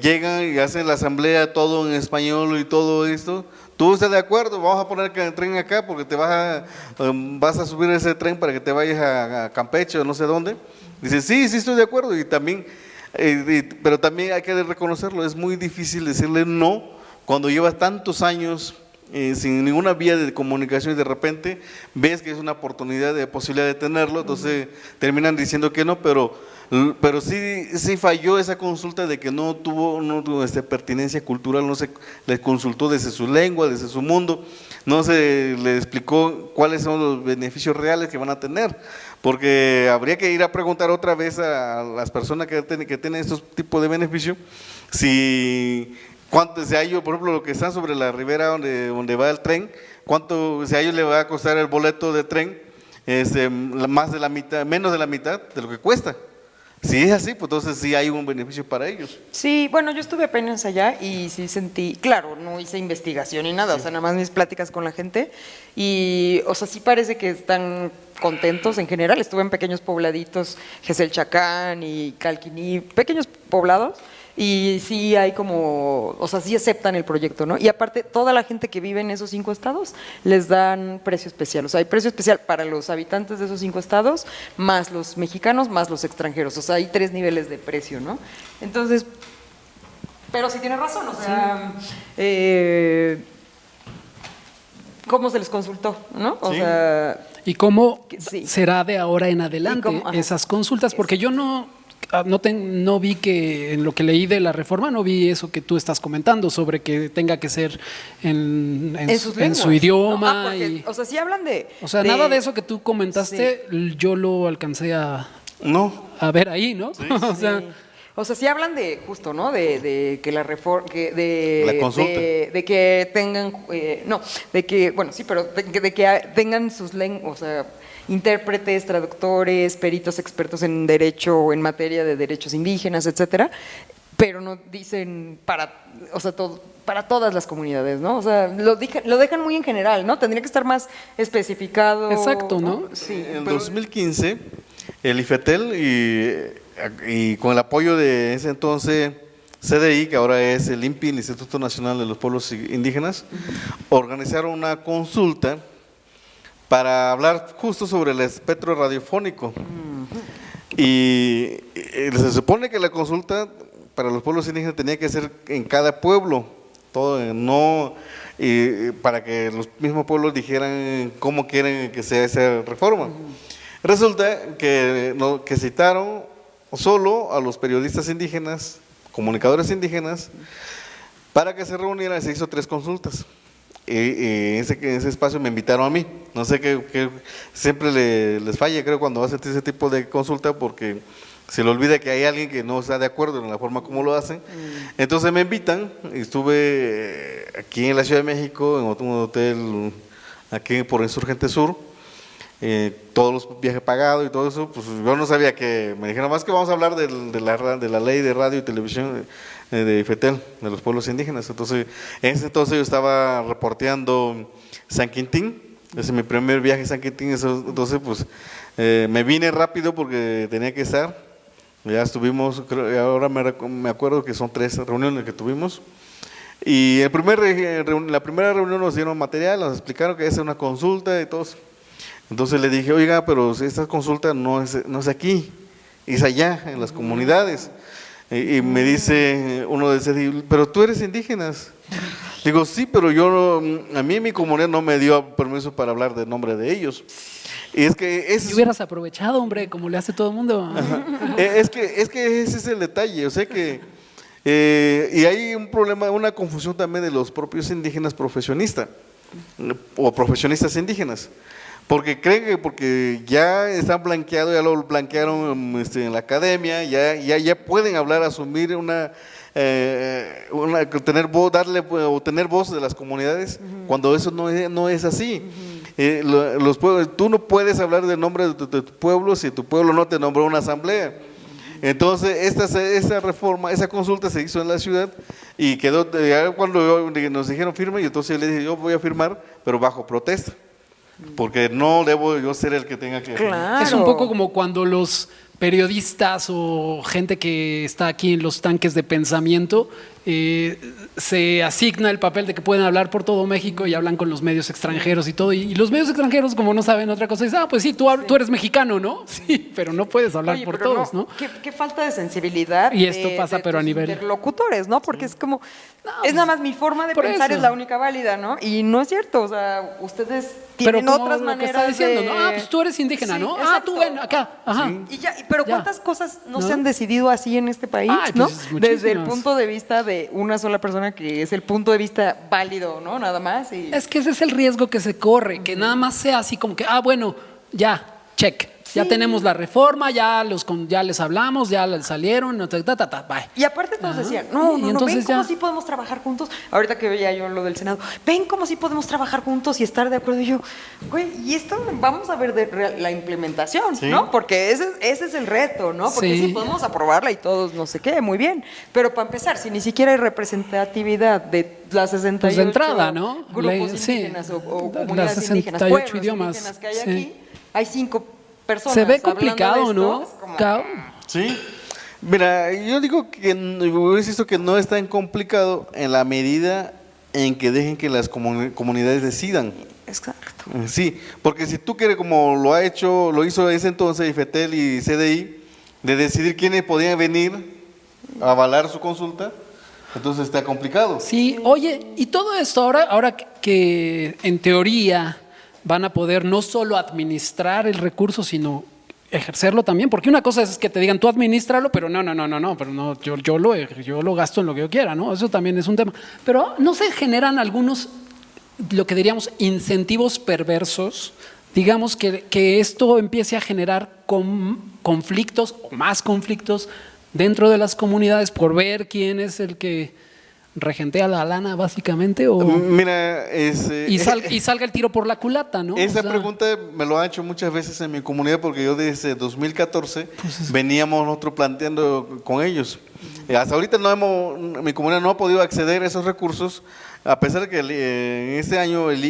Llegan y hacen la asamblea todo en español y todo esto. ¿Tú estás de acuerdo? Vamos a poner el tren acá porque vas a subir ese tren para que te vayas a Campeche o no sé dónde. Dice, sí, estoy de acuerdo. Y también, pero también hay que reconocerlo, es muy difícil decirle no cuando llevas tantos años sin ninguna vía de comunicación y de repente ves que es una oportunidad de posibilidad de tenerlo, entonces terminan diciendo que no, pero sí falló esa consulta de que no tuvo pertinencia cultural, no se les consultó desde su lengua, desde su mundo, no se les explicó cuáles son los beneficios reales que van a tener, porque habría que ir a preguntar otra vez a las personas que tienen estos tipos de beneficios, si a ellos, por ejemplo, lo que están sobre la ribera donde va el tren, si a ellos les va a costar el boleto de tren, más de la mitad, menos de la mitad de lo que cuesta. Si es así, pues entonces sí hay un beneficio para ellos. Sí, bueno, yo estuve apenas allá y sí sentí, claro, no hice investigación ni nada, sí. O sea, nada más mis pláticas con la gente y, o sea, sí parece que están contentos en general. Estuve en pequeños pobladitos, Geselchacán y Calquiní, pequeños poblados. Y sí hay como, o sea, sí aceptan el proyecto, ¿no? Y aparte, toda la gente que vive en esos 5 estados les dan precio especial. O sea, hay precio especial para los habitantes de esos 5 estados, más los mexicanos, más los extranjeros. O sea, hay 3 niveles de precio, ¿no? Entonces, pero sí tienes razón, o sea, sí. ¿Cómo se les consultó, no? O sea… ¿Y cómo sí. será de ahora en adelante esas consultas? Porque yo no vi que en lo que leí de la reforma, no vi eso que tú estás comentando sobre que tenga que ser en su idioma. No, porque, o sea, sí hablan de… O sea, nada de eso que tú comentaste, sí. Yo lo alcancé a ver ahí, ¿no? Sí, o sea, sí hablan de, justo, ¿no? De que la reforma, la consulta. de que tengan, bueno, sí, pero de que tengan sus lenguas, o sea, intérpretes, traductores, peritos expertos en derecho, en materia de derechos indígenas, etcétera, pero no dicen para todas las comunidades, ¿no? O sea, lo dejan muy en general, ¿no? Tendría que estar más especificado. Exacto, ¿no? Sí. En 2015, el IFETEL y con el apoyo de ese entonces CDI, que ahora es el INPI, el Instituto Nacional de los Pueblos Indígenas, organizaron una consulta para hablar justo sobre el espectro radiofónico. Y se supone que la consulta para los pueblos indígenas tenía que ser en cada pueblo, para que los mismos pueblos dijeran cómo quieren que sea esa reforma. Resulta que citaron solo a los periodistas indígenas, comunicadores indígenas, para que se reunieran. Se hizo 3 consultas. En ese espacio me invitaron a mí. No sé qué siempre les falla, creo, cuando hacen ese tipo de consulta, porque se le olvida que hay alguien que no está de acuerdo en la forma como lo hacen. Entonces me invitan, estuve aquí en la Ciudad de México, en un hotel aquí por Insurgente Sur, todos los viajes pagados y todo eso. Pues yo no sabía que, me dijeron más que vamos a hablar de la ley de radio y televisión de IFETEL, de los pueblos indígenas. Entonces, en ese entonces yo estaba reporteando San Quintín, ese es mi primer viaje a San Quintín. Entonces pues me vine rápido porque tenía que estar. Ya estuvimos, ahora me acuerdo que son 3 reuniones que tuvimos. Y la primera reunión nos dieron material, nos explicaron que es una consulta y todo eso. Entonces le dije, oiga, pero esta consulta no es aquí, es allá, en las comunidades. Y me dice uno de ese, pero tú eres indígena. Digo, sí, pero a mí en mi comunidad no me dio permiso para hablar del nombre de ellos. Y es que si hubieras aprovechado, hombre, como le hace todo el mundo. Es que ese es el detalle, o sea que y hay un problema, una confusión también de los propios indígenas profesionistas o profesionistas indígenas. Porque creen que porque ya están blanqueados, ya lo blanquearon en la academia, ya pueden hablar, asumir tener voz, darle o tener voz de las comunidades, cuando eso no es así. Los pueblos, tú no puedes hablar del nombre de tu pueblo si tu pueblo no te nombró una asamblea. Entonces, esta reforma, esa consulta se hizo en la ciudad y quedó, ya cuando nos dijeron firme, y entonces yo le dije, yo voy a firmar, pero bajo protesta, porque no debo yo ser el que tenga que… Claro. Es un poco como cuando los periodistas o gente que está aquí en los tanques de pensamiento se asigna el papel de que pueden hablar por todo México y hablan con los medios extranjeros y todo. Y los medios extranjeros, como no saben otra cosa, dicen, pues sí, tú eres mexicano, ¿no? Sí, pero no puedes hablar Oye, por pero todos, ¿no? Qué falta de sensibilidad. Y esto pasa, de pero a tus nivel… interlocutores, ¿no? Porque es como, es nada más mi forma de por pensar eso. es la única válida, ¿no? Y no es cierto, o sea, ustedes Pero tienen como otras lo que maneras está diciendo, de… ¿no? Pues tú eres indígena, Sí, ¿no? exacto. Tú ven acá. Ajá. Y pero Ya. ¿cuántas cosas no ¿No? se han decidido así en este país, Ay, no? pues, Desde el muchísimas. punto de vista de una sola persona que es el punto de vista válido, ¿no? Nada más. Y… Es que ese es el riesgo que se corre, que nada más sea así como que, bueno, ya, check. Ya tenemos la reforma, ya les hablamos, ya les salieron, bye. Y aparte todos decían, y no, ven entonces cómo ya… sí podemos trabajar juntos. Ahorita que veía yo lo del Senado, ven cómo sí podemos trabajar juntos y estar de acuerdo. Y yo, güey, y esto vamos a ver la implementación, Sí. ¿no? Porque ese es el reto, ¿no? Porque Sí. sí podemos aprobarla y todos no sé qué, muy bien. Pero para empezar, si ni siquiera hay representatividad de las 68 Pues de entrada, ¿no? grupos Sí. indígenas o Las comunidades 68 indígenas, pueblos idiomas, indígenas que hay sí. aquí, hay 5 personas Se ve hablando de complicado, esto, ¿no? es como… Cao? Sí. Mira, yo digo que, insisto que no es tan complicado en la medida en que dejen que las comunidades decidan. Exacto. Sí, porque si tú quieres, como lo hizo ese entonces IFETEL y CDI, de decidir quiénes podían venir a avalar su consulta, entonces está complicado. Sí, oye, y todo esto ahora que en teoría van a poder no solo administrar el recurso, sino ejercerlo también, porque una cosa es que te digan tú administralo, pero no, yo lo gasto en lo que yo quiera, ¿no? Eso también es un tema. Pero no se generan algunos, lo que diríamos, incentivos perversos, digamos que esto empiece a generar conflictos o más conflictos dentro de las comunidades por ver quién es el que regentea la lana básicamente o… Mira, Y salga el tiro por la culata, ¿no? esa O sea, pregunta me lo han hecho muchas veces en mi comunidad porque yo desde 2014 veníamos nosotros planteando con ellos. Hasta ahorita mi comunidad no ha podido acceder a esos recursos, a pesar de que en este año el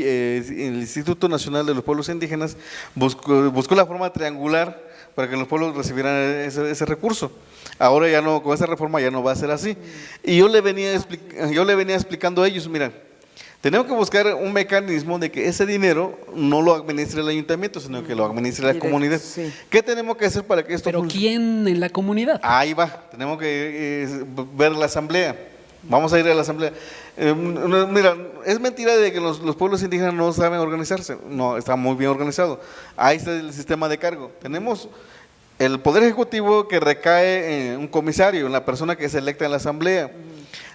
Instituto Nacional de los Pueblos Indígenas buscó la forma triangular para que los pueblos recibieran ese recurso. Ahora ya no, con esa reforma ya no va a ser así. Y yo le venía explicando a ellos, mira, tenemos que buscar un mecanismo de que ese dinero no lo administre el ayuntamiento, sino que lo administre la Directo, comunidad. sí. ¿Qué tenemos que hacer para que esto pero funcione? ¿quién en la comunidad? Ahí va, tenemos que ver la asamblea. Vamos a ir a la asamblea. Mira, es mentira de que los pueblos indígenas no saben organizarse. No, está muy bien organizado. Ahí está el sistema de cargo. Tenemos el Poder Ejecutivo que recae en un comisario, en la persona que se electa en la asamblea.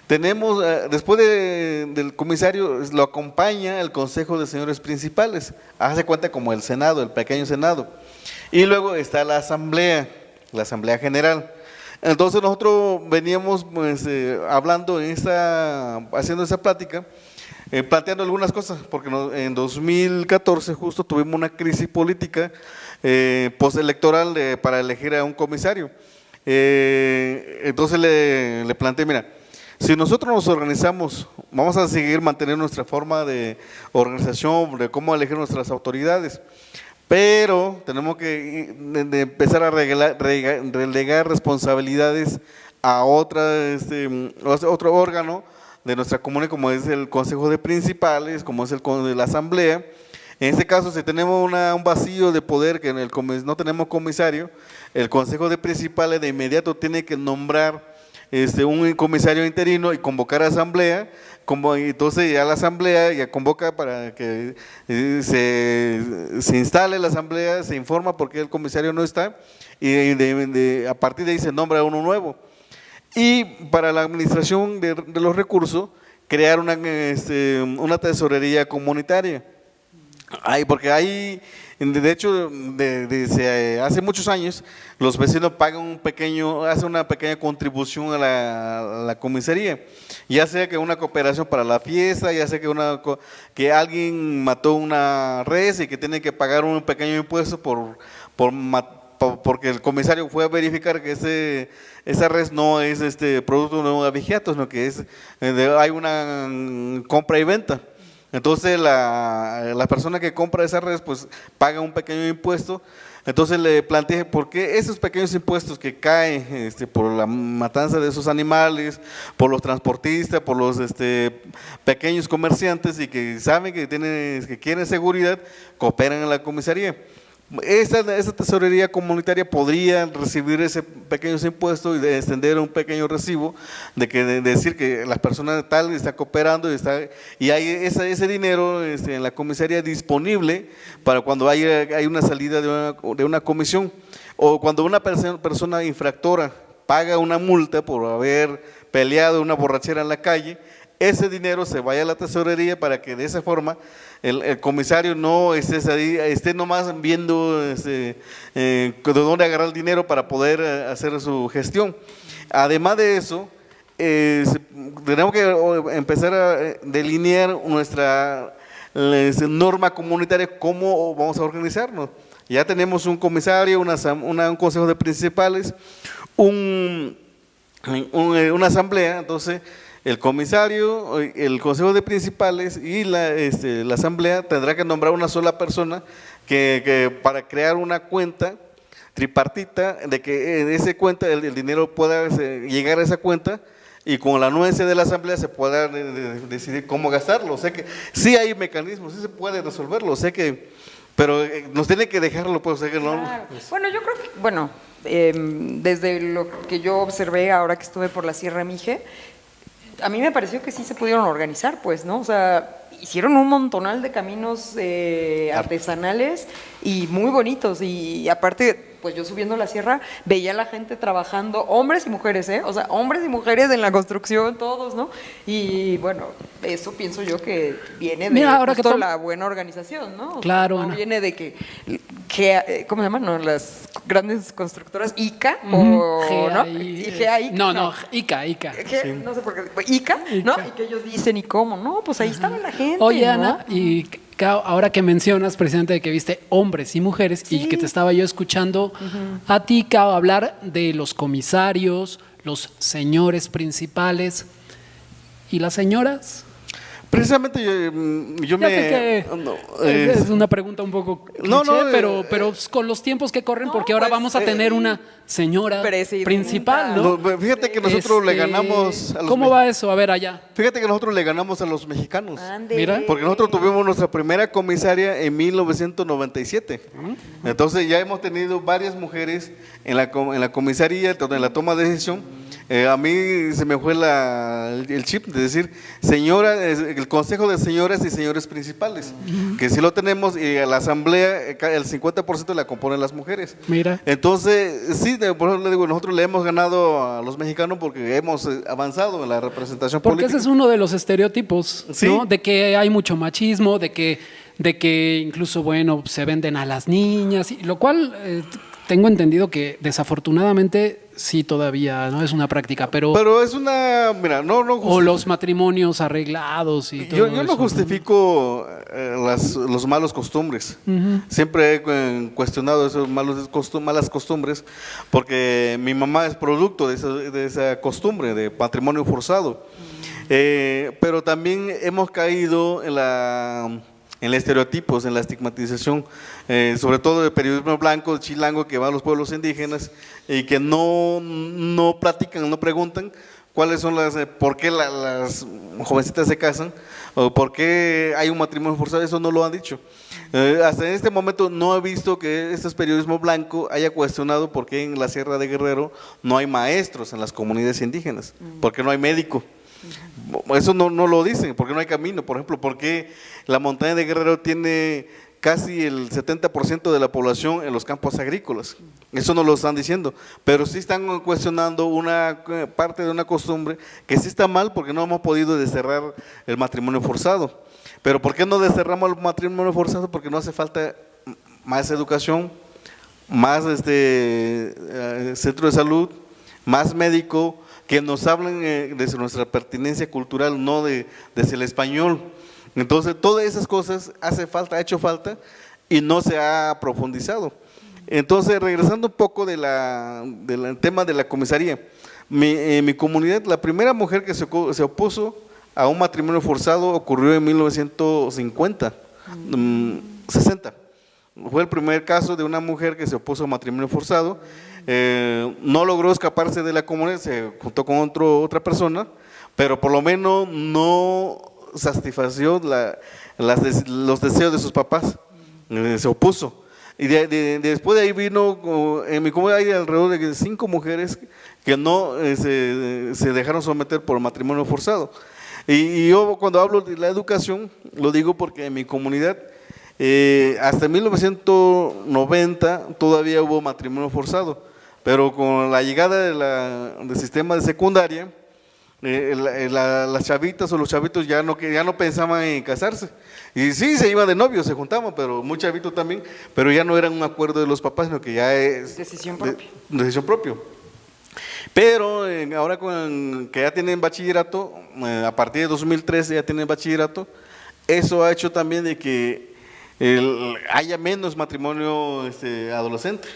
Tenemos, después del comisario, lo acompaña el Consejo de Señores Principales. Hace cuenta como el Senado, el pequeño Senado. Y luego está la Asamblea General. Entonces nosotros veníamos hablando haciendo esa plática, planteando algunas cosas, porque en 2014 justo tuvimos una crisis política postelectoral para elegir a un comisario. Entonces le planteé, mira, si nosotros nos organizamos, vamos a seguir manteniendo nuestra forma de organización, de cómo elegir nuestras autoridades, pero tenemos que empezar a relegar responsabilidades a otro órgano de nuestra comunidad, como es el Consejo de Principales, como es de la Asamblea. En este caso, si tenemos un vacío de poder, que no tenemos comisario, el Consejo de Principales de inmediato tiene que nombrar un comisario interino y convocar a asamblea, entonces ya la asamblea ya convoca para que se instale la asamblea, se informa por qué el comisario no está y a partir de ahí se nombra uno nuevo. Y para la administración de los recursos, crear una tesorería comunitaria. Porque hay De hecho, desde hace muchos años, los vecinos pagan hacen una pequeña contribución a la comisaría, ya sea que una cooperación para la fiesta, ya sea que alguien mató una res y que tiene que pagar un pequeño impuesto porque el comisario fue a verificar que esa res no es producto de un abigeato, sino que hay una compra y venta. Entonces la persona que compra esa res pues paga un pequeño impuesto. Entonces le planteé por qué esos pequeños impuestos que caen por la matanza de esos animales, por los transportistas, por los pequeños comerciantes y que saben que quieren seguridad, cooperan en la comisaría. Esta tesorería comunitaria podría recibir ese pequeño impuesto y extender un pequeño recibo de decir que las personas tal está cooperando y hay ese dinero en la comisaría disponible para cuando hay una salida de una comisión, o cuando una persona infractora paga una multa por haber peleado una borrachera en la calle. Ese dinero se vaya a la tesorería para que de esa forma el comisario no esté nomás viendo de dónde agarrar el dinero para poder hacer su gestión. Además de eso, tenemos que empezar a delinear nuestra norma comunitaria, cómo vamos a organizarnos. Ya tenemos un comisario, un consejo de principales, una asamblea. Entonces el comisario, el consejo de principales y la asamblea tendrá que nombrar una sola persona para crear una cuenta tripartita, de que en esa cuenta el dinero pueda llegar a esa cuenta y con la anuencia de la asamblea se pueda decidir cómo gastarlo. O sea que sí hay mecanismos, sí se puede resolverlo, pero nos tiene que dejarlo, pues. O sea que no. Claro. Bueno, yo creo que, desde lo que yo observé ahora que estuve por la Sierra Mije, a mí me pareció que sí se pudieron organizar, pues, ¿no? O sea, hicieron un montonal de caminos artesanales y muy bonitos, y aparte, pues yo subiendo la sierra veía a la gente trabajando, hombres y mujeres, o sea, hombres y mujeres en la construcción, todos, ¿no? Y bueno, eso pienso yo que viene de justo la buena organización, ¿no? Claro, O sea, no Ana. viene de que ¿cómo se llaman? ¿No? Las grandes constructoras ICA o ¿no? IGA, No, ICA. No sé por qué, ICA, ¿no? Y que ellos dicen, ¿y cómo? No, pues ahí estaba la gente. Oye, ¿no? Ana, y Cao, ahora que mencionas precisamente de que viste hombres y mujeres, Sí. y que te estaba yo escuchando a ti, Cao, hablar de los comisarios, los señores principales y las señoras. Precisamente yo Ya sé que no, es una pregunta un poco cliché, No, pero con los tiempos que corren, no, porque ahora pues, vamos a tener una señora presidenta. principal, ¿no? fíjate que nosotros le ganamos a los ¿Cómo va eso? A ver, allá. Fíjate que nosotros le ganamos a los mexicanos. Ándele. Mira, Porque nosotros tuvimos nuestra primera comisaria en 1997. Entonces ya hemos tenido varias mujeres en la comisaría, en la toma de decisión. A mí se me fue el chip de decir el consejo de señoras y señores principales, que sí lo tenemos, y a la asamblea el 50% la componen las mujeres. Mira. Entonces, sí, por eso le digo, nosotros le hemos ganado a los mexicanos porque hemos avanzado en la representación Porque política. ese es uno de los estereotipos, Sí. ¿no? De que hay mucho machismo, de que incluso, bueno, se venden a las niñas, y lo cual tengo entendido que desafortunadamente sí todavía no es una práctica, Pero es mira, no o los matrimonios arreglados y todo yo no eso. justifico los malos costumbres. Siempre he cuestionado esos malas costumbres, porque mi mamá es producto de esa costumbre de matrimonio forzado. Pero también hemos caído en estereotipos, en la estigmatización, sobre todo del periodismo blanco, chilango, que va a los pueblos indígenas y que no platican, no preguntan cuáles son por qué las jovencitas se casan o por qué hay un matrimonio forzado. Eso no lo han dicho. Hasta en este momento no he visto que este periodismo blanco haya cuestionado por qué en la Sierra de Guerrero no hay maestros en las comunidades indígenas, por qué no hay médico. Eso no lo dicen, porque no hay camino. Por ejemplo, porque la montaña de Guerrero tiene casi el 70% de la población en los campos agrícolas. Eso no lo están diciendo, pero sí están cuestionando una parte de una costumbre que sí está mal, porque no hemos podido desterrar el matrimonio forzado. Pero ¿por qué no desterramos el matrimonio forzado? Porque no hace falta más educación, más centro de salud, más médico, que nos hablen de nuestra pertinencia cultural, no desde el español. Entonces, todas esas cosas ha hecho falta y no se ha profundizado. Entonces, regresando un poco del tema de la comisaría, en mi comunidad, la primera mujer que se opuso a un matrimonio forzado ocurrió en 1950, 60. Fue el primer caso de una mujer que se opuso a matrimonio forzado. No logró escaparse de la comunidad, se juntó con otra persona, pero por lo menos no satisfació los deseos de sus papás, se opuso. Y después de ahí vino, en mi comunidad hay alrededor de 5 mujeres que no se dejaron someter por matrimonio forzado. Y yo cuando hablo de la educación, lo digo porque en mi comunidad, hasta 1990 todavía hubo matrimonio forzado, pero con la llegada del sistema de secundaria, las chavitas o los chavitos ya no pensaban en casarse. Y sí, se iban de novios, se juntaban, pero muy chavitos también, pero ya no era un acuerdo de los papás, sino que ya es decisión propia. Decisión propia. Pero ahora que ya tienen bachillerato, a partir de 2013 ya tienen bachillerato, eso ha hecho también de que haya menos matrimonio adolescente.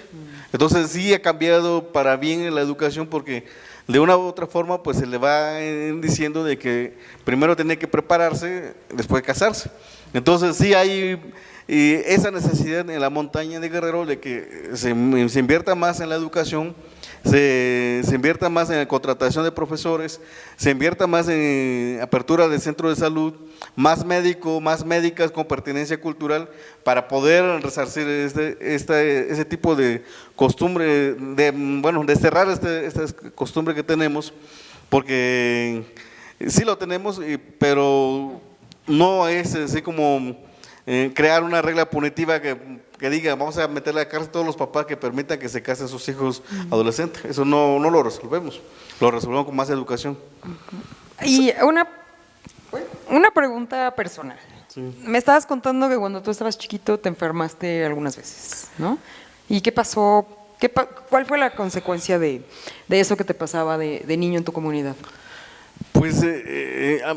Entonces sí ha cambiado para bien en la educación, porque de una u otra forma pues se le va diciendo de que primero tiene que prepararse, después casarse. Entonces sí hay esa necesidad en la montaña de Guerrero de que se invierta más en la educación, se invierta más en la contratación de profesores, se invierta más en apertura de centros de salud, más médicos, más médicas con pertinencia cultural, para poder resarcir ese tipo de costumbre, de cerrar esta costumbre que tenemos, porque sí lo tenemos, pero no es así como crear una regla punitiva que diga vamos a meterle a la cárcel a todos los papás que permitan que se casen sus hijos adolescentes. Eso no lo resolvemos, lo resolvemos con más educación. Y una pregunta personal. Sí. Me estabas contando que cuando tú estabas chiquito te enfermaste algunas veces, ¿no? ¿Y qué pasó? ¿Cuál fue la consecuencia de eso que te pasaba de niño en tu comunidad? Pues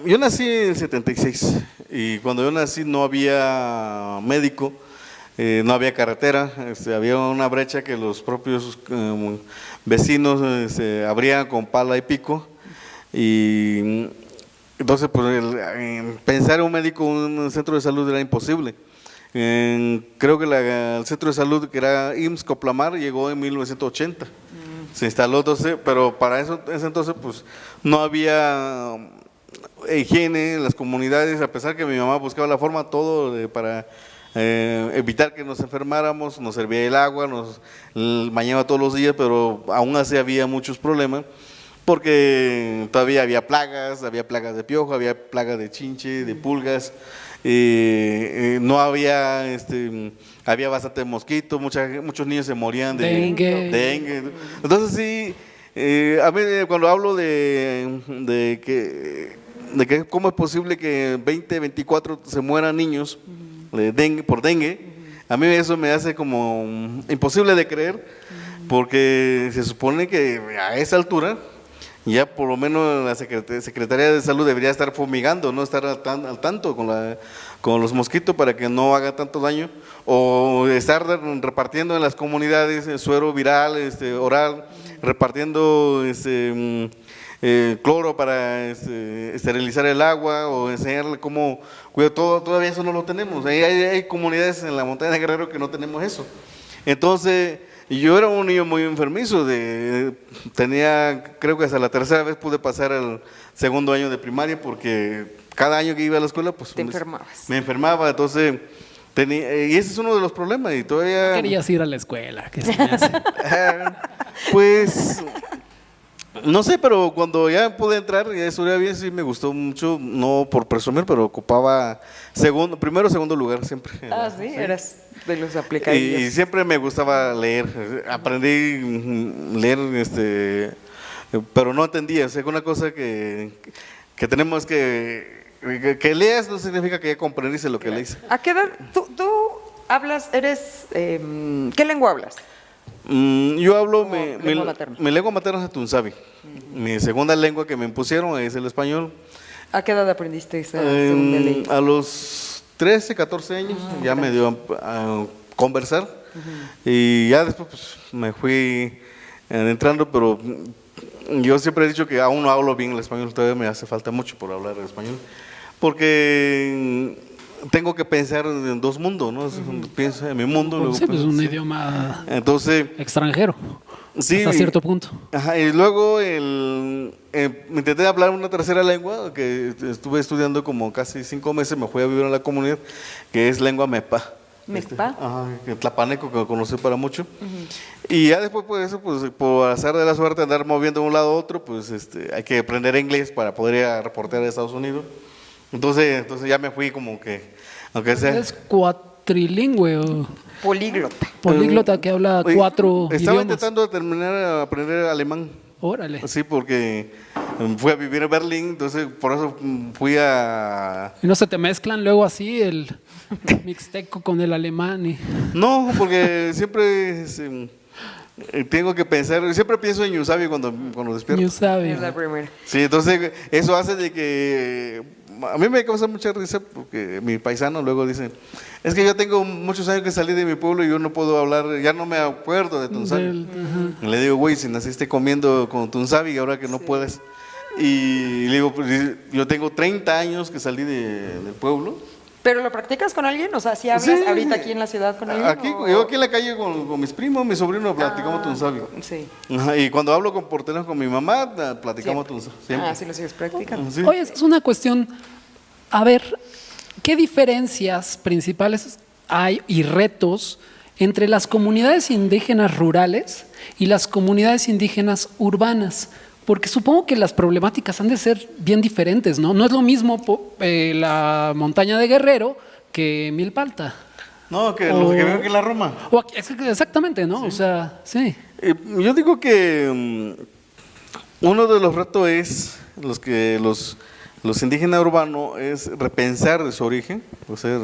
yo nací en el 76 y cuando yo nací no había médico, no había carretera, había una brecha que los propios vecinos se abrían con pala y pico, y entonces pues pensar en un médico en un centro de salud era imposible. Creo que el centro de salud que era IMSS Coplamar llegó en 1980. Se instaló entonces, pero para ese entonces pues no había higiene en las comunidades, a pesar que mi mamá buscaba la forma para evitar que nos enfermáramos, nos servía el agua, nos bañaba todos los días, pero aún así había muchos problemas, porque todavía había plagas de piojo, había plagas de chinche, de pulgas, no había había bastante mosquito, muchos niños se morían de dengue. Entonces sí, a mí cuando hablo de que cómo es posible que 20, 24 se mueran niños por dengue, a mí eso me hace como imposible de creer, porque se supone que a esa altura ya por lo menos la Secretaría de Salud debería estar fumigando, no estar al tanto con los mosquitos para que no haga tanto daño, o estar repartiendo en las comunidades suero viral, oral, repartiendo cloro para esterilizar el agua, o enseñarle cómo cuidar todo. Todavía eso no lo tenemos. Hay comunidades en la montaña de Guerrero que no tenemos eso. Entonces yo era un niño muy enfermizo, creo que hasta la tercera vez pude pasar al segundo año de primaria, porque cada año que iba a la escuela pues me enfermaba, entonces y ese es uno de los problemas. Y todavía querías ir a la escuela, ¿qué se me hace? Pues no sé, pero cuando ya pude entrar, ya estudié bien, sí me gustó mucho, no por presumir, pero ocupaba primero o segundo lugar siempre. Ah, sí, eras de los aplicadillos. Y siempre me gustaba leer, aprendí a leer, pero no entendía, o sea, una cosa que tenemos que leas no significa que ya comprendiste lo que lees. ¿A qué edad? ¿Tú ¿Qué lengua hablas? Yo hablo, Como lengua materna. mi lengua materna es tunsavi. Mi segunda lengua que me impusieron es el español. ¿A qué edad aprendiste esa segunda lengua? A los 13, 14 años ya me dio a conversar y ya después pues, me fui entrando, pero yo siempre he dicho que aún no hablo bien el español, todavía me hace falta mucho por hablar el español, porque tengo que pensar en dos mundos, ¿no? Pienso en mi mundo. Luego Sí, pues pienso- un idioma Entonces, extranjero, sí, hasta cierto punto. Ajá, y luego intenté hablar una tercera lengua que estuve estudiando como casi 5 meses, me fui a vivir en la comunidad, que es lengua mepa. ¿Mepa? Ajá, que tlapaneco, que conocí para mucho. Y ya después, pues, eso, pues, por azar de la suerte, andar moviendo de un lado a otro, pues hay que aprender inglés para poder ir a reportear a Estados Unidos. Entonces ya me fui como que, aunque sea... Es cuatrilingüe o Políglota. políglota que habla Oye, 4 estaba idiomas. intentando terminar a aprender alemán. Órale. Sí, porque fui a vivir en Berlín, entonces por eso fui a... ¿Y no se te mezclan luego así el mixteco con el alemán? No, porque siempre tengo que pensar, siempre pienso en Yusabi cuando despierto. Yo sabe. Es la primera. Sí, entonces eso hace de que a mí me causa mucha risa porque mi paisano luego dice, es que yo tengo muchos años que salí de mi pueblo y yo no puedo hablar, ya no me acuerdo de Tunsavi. Y le digo, güey, si naciste comiendo con Tunsavi y ahora que no puedes. Y le digo, pues, yo tengo 30 años que salí del pueblo. ¿Pero lo practicas con alguien? O sea, ¿si hablas Sí. ahorita aquí en la ciudad con alguien? Aquí, o- yo aquí en la calle con mis primos, mis sobrinos platicamos Tunsavi. Sí. Ajá, y cuando hablo por teléfono con mi mamá, platicamos Tunsavi. Siempre. Ah, sí lo sigues practicando. Sí. Oye, esa es una cuestión. A ver, ¿qué diferencias principales hay y retos entre las comunidades indígenas rurales y las comunidades indígenas urbanas? Porque supongo que las problemáticas han de ser bien diferentes, ¿no? No es lo mismo la montaña de Guerrero que Milpalta. No, que los que viven aquí en la Roma. Exactamente, ¿no? O sea, sí. Yo digo que uno de los retos es los indígenas urbanos es repensar de su origen, o sea,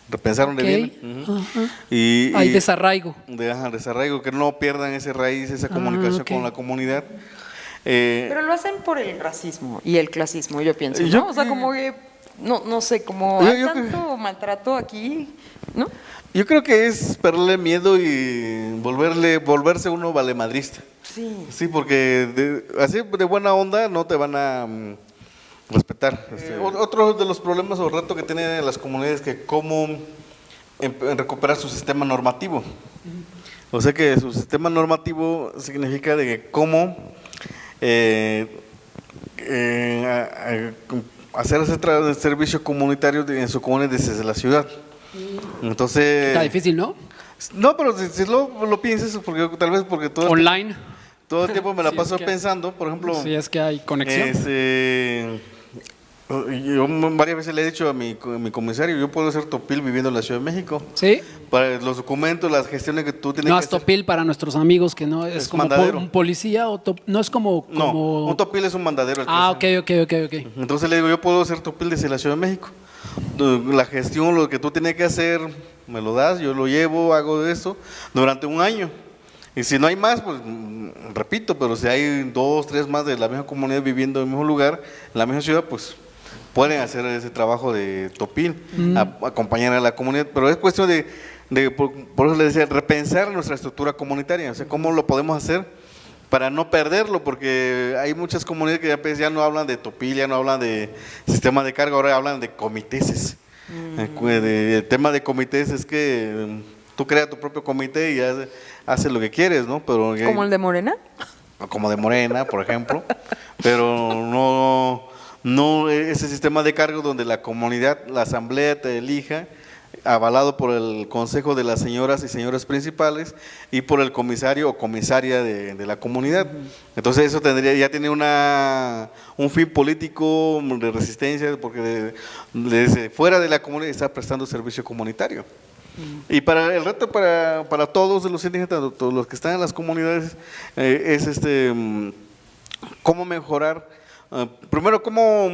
repensar dónde Ok. vienen. Ujú. Ajá. Y Hay desarraigo. desarraigo, que no pierdan esa raíz, esa comunicación ok. con la comunidad. Pero lo hacen por el racismo y el clasismo, yo pienso, ¿no? Yo O sea, que- como que, no sé, como Yo- hay yo que- tanto maltrato aquí, ¿no? Yo creo que es perderle miedo y volverse uno valemadrista. Sí. Sí, porque así de buena onda no te van a respetar. Otro de los problemas o retos que tienen las comunidades es que cómo en recuperar su sistema normativo. O sea que su sistema normativo significa de que cómo hacer ese servicio comunitario en su comunidad desde la ciudad. Entonces, Está difícil, ¿no? no, pero si lo piensas, porque tal vez porque Online. todo el tiempo me la Sí, paso es que- pensando, por ejemplo, Si es que hay conexión. yo varias veces le he dicho a mi comisario, yo puedo ser topil viviendo en la Ciudad de México. Sí. Para los documentos, las gestiones que tú tienes No que es hacer. topil para nuestros amigos que no es, Es como mandadero. un policía o no es como, No, como... un topil es un mandadero. el que Ah, hace. ok. Entonces le digo, yo puedo ser topil desde la Ciudad de México. La gestión, lo que tú tienes que hacer, me lo das, yo lo llevo, hago eso durante un año. Y si no hay más, pues repito, pero si hay 2, 3 más de la misma comunidad viviendo en el mismo lugar, en la misma ciudad, pues pueden hacer ese trabajo de topil, acompañar a la comunidad. Pero es cuestión por eso le decía, repensar nuestra estructura comunitaria, o sea, cómo lo podemos hacer para no perderlo, porque hay muchas comunidades que ya no hablan de topil, ya no hablan de sistema de carga, ahora hablan de comités. El tema de comités es que tú creas tu propio comité y haces lo que quieres, ¿no? Pero ¿Como el de Morena? como de Morena, por ejemplo, pero no ese sistema de cargo donde la comunidad, la asamblea te elija, avalado por el consejo de las señoras y señores principales y por el comisario o comisaria de la comunidad. Entonces eso ya tiene un fin político de resistencia, porque desde fuera de la comunidad está prestando servicio comunitario. Y para el reto para todos los indígenas, todos los que están en las comunidades, es cómo mejorar, primero cómo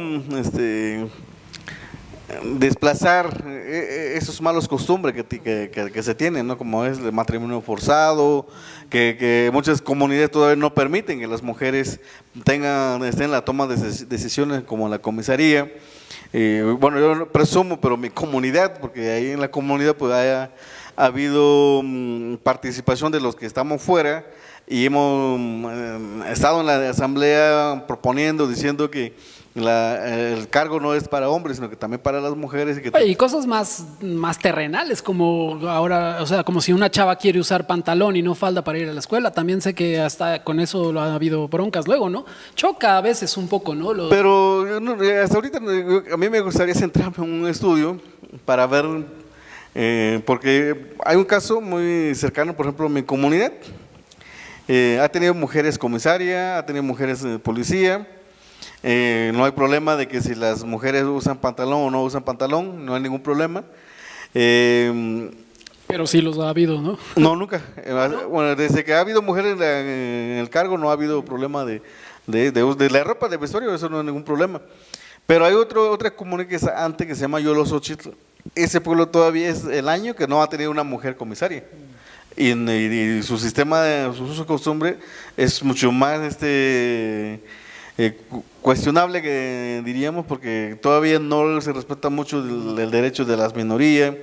desplazar esos malos costumbres que se tienen, ¿no? Como es el matrimonio forzado, que muchas comunidades todavía no permiten que las mujeres estén en la toma de decisiones como la comisaría. Bueno, yo no presumo, pero mi comunidad, porque ahí en la comunidad pues ha habido participación de los que estamos fuera y hemos estado en la asamblea proponiendo, diciendo que el cargo no es para hombres, sino que también para las mujeres. Oye, y cosas más terrenales, como ahora, o sea, como si una chava quiere usar pantalón y no falda para ir a la escuela. También sé que hasta con eso ha habido broncas luego, ¿no? Choca a veces un poco, ¿no? Pero hasta ahorita a mí me gustaría centrarme en un estudio para ver, porque hay un caso muy cercano, por ejemplo, en mi comunidad. Ha tenido mujeres comisaria, ha tenido mujeres policía. No hay problema de que si las mujeres usan pantalón o no usan pantalón, no hay ningún problema. Pero sí los ha habido, ¿no? No, nunca. Bueno, desde que ha habido mujeres en el cargo no ha habido problema de la ropa de vestuario, eso no es ningún problema. Pero hay otra comunidad que es antes que se llama Yolosochitl. Ese pueblo todavía es el año que no ha tenido una mujer comisaria. Y su sistema, su uso y costumbre es mucho más cuestionable, que diríamos, porque todavía no se respeta mucho el derecho de las minorías.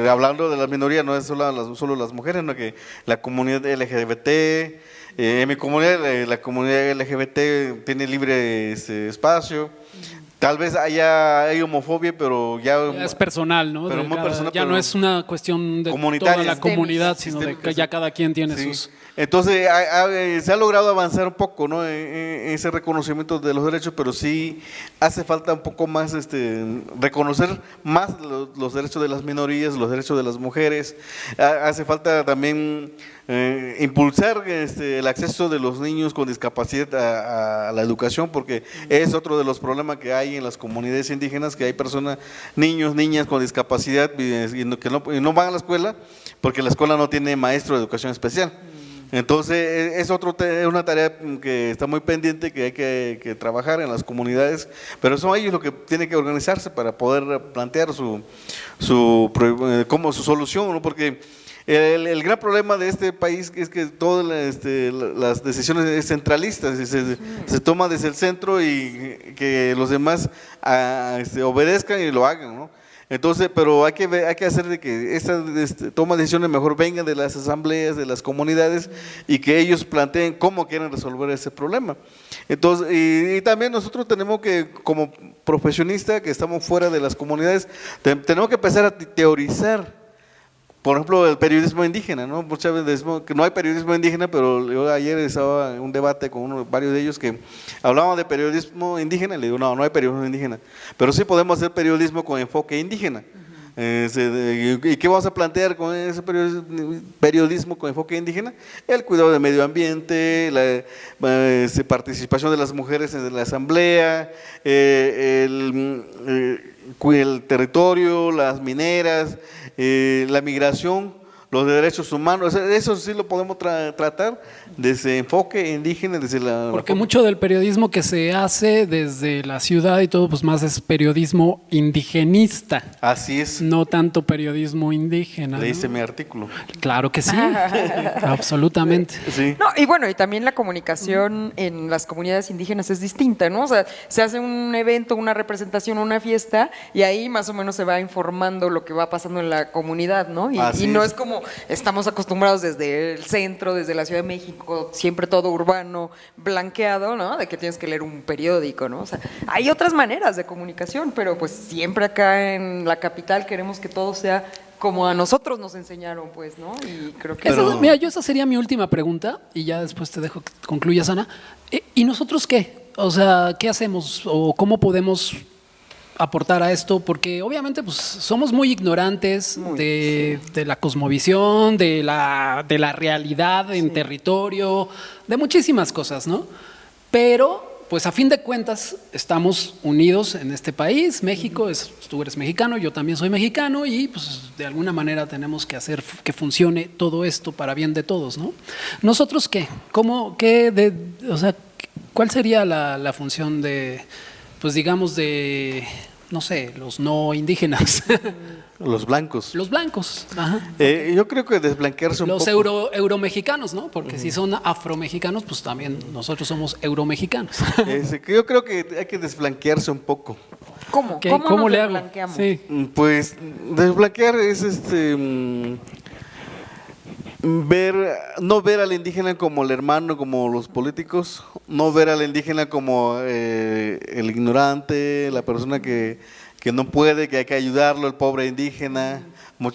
Hablando de las minorías, no es solo las mujeres, sino que la comunidad LGBT. En mi comunidad, la comunidad LGBT tiene libre espacio. Tal vez hay homofobia, pero ya es personal, ¿no? Pero muy personal, ya pero no es una cuestión de toda la comunidad, sino de que ya cada quien tiene sus... Entonces, se ha logrado avanzar un poco, ¿no? En ese reconocimiento de los derechos, pero sí hace falta un poco más reconocer más los derechos de las minorías, los derechos de las mujeres. Hace falta también impulsar el acceso de los niños con discapacidad a la educación, porque es otro de los problemas que hay en las comunidades indígenas, que hay niños, niñas con discapacidad y no van a la escuela porque la escuela no tiene maestro de educación especial. Entonces es una tarea que está muy pendiente, que hay que trabajar en las comunidades, pero son ellos los que tienen que organizarse para poder plantear su solución, ¿no? Porque el gran problema de este país es que todas las decisiones es centralistas, se toma desde el centro y que los demás obedezcan y lo hagan, ¿no? Entonces, pero hay que hacer de que esta toma de decisiones mejor vengan de las asambleas, de las comunidades, y que ellos planteen cómo quieren resolver ese problema. Entonces, y también nosotros tenemos que, como profesionistas que estamos fuera de las comunidades, tenemos que empezar a teorizar. Por ejemplo, el periodismo indígena, ¿no? Muchas veces decimos que no hay periodismo indígena, pero yo ayer estaba en un debate con varios de ellos que hablaban de periodismo indígena, y le digo, no hay periodismo indígena, pero sí podemos hacer periodismo con enfoque indígena. ¿Y qué vamos a plantear con ese periodismo con enfoque indígena? El cuidado del medio ambiente, la participación de las mujeres en la asamblea, el territorio, las mineras, la migración, los derechos humanos. Eso sí lo podemos tratar desde enfoque indígena, porque mucho del periodismo que se hace desde la ciudad y todo, pues más es periodismo indigenista. Así es. No tanto periodismo indígena. Leíste ¿no? mi artículo. Claro que sí, absolutamente. Sí. No, y bueno, y también la comunicación en las comunidades indígenas es distinta, ¿no? O sea, se hace un evento, una representación, una fiesta, y ahí más o menos se va informando lo que va pasando en la comunidad, ¿no? Y no es como estamos acostumbrados desde el centro, desde la Ciudad de México, siempre todo urbano, blanqueado, ¿no? De que tienes que leer un periódico, ¿no? O sea, hay otras maneras de comunicación, pero pues siempre acá en la capital queremos que todo sea como a nosotros nos enseñaron, pues, ¿no? Y creo que Mira, esa sería mi última pregunta y ya después te dejo que concluyas, Ana. ¿Y nosotros qué? O sea, ¿qué hacemos o cómo podemos aportar a esto? Porque obviamente pues somos muy ignorantes de la cosmovisión, de la realidad en territorio, de muchísimas cosas, ¿no? Pero pues a fin de cuentas estamos unidos en este país, México, tú eres mexicano, yo también soy mexicano y pues de alguna manera tenemos que hacer que funcione todo esto para bien de todos, ¿no? ¿Nosotros qué? O sea, ¿cuál sería la función de, pues digamos, de no sé, los no indígenas, Los blancos. los blancos, ajá. Yo creo que desblanquearse un Los poco. euromexicanos, ¿no? Porque si son afromexicanos, pues también nosotros somos euromexicanos. Que yo creo que hay que desblanquearse un poco. ¿Cómo? Ok, ¿Cómo ¿cómo nos le hago? desblanqueamos? Sí. Pues desblanquear es no ver al indígena como el hermano, como los políticos, no ver al indígena como el ignorante, la persona que no puede, que hay que ayudarlo, el pobre indígena,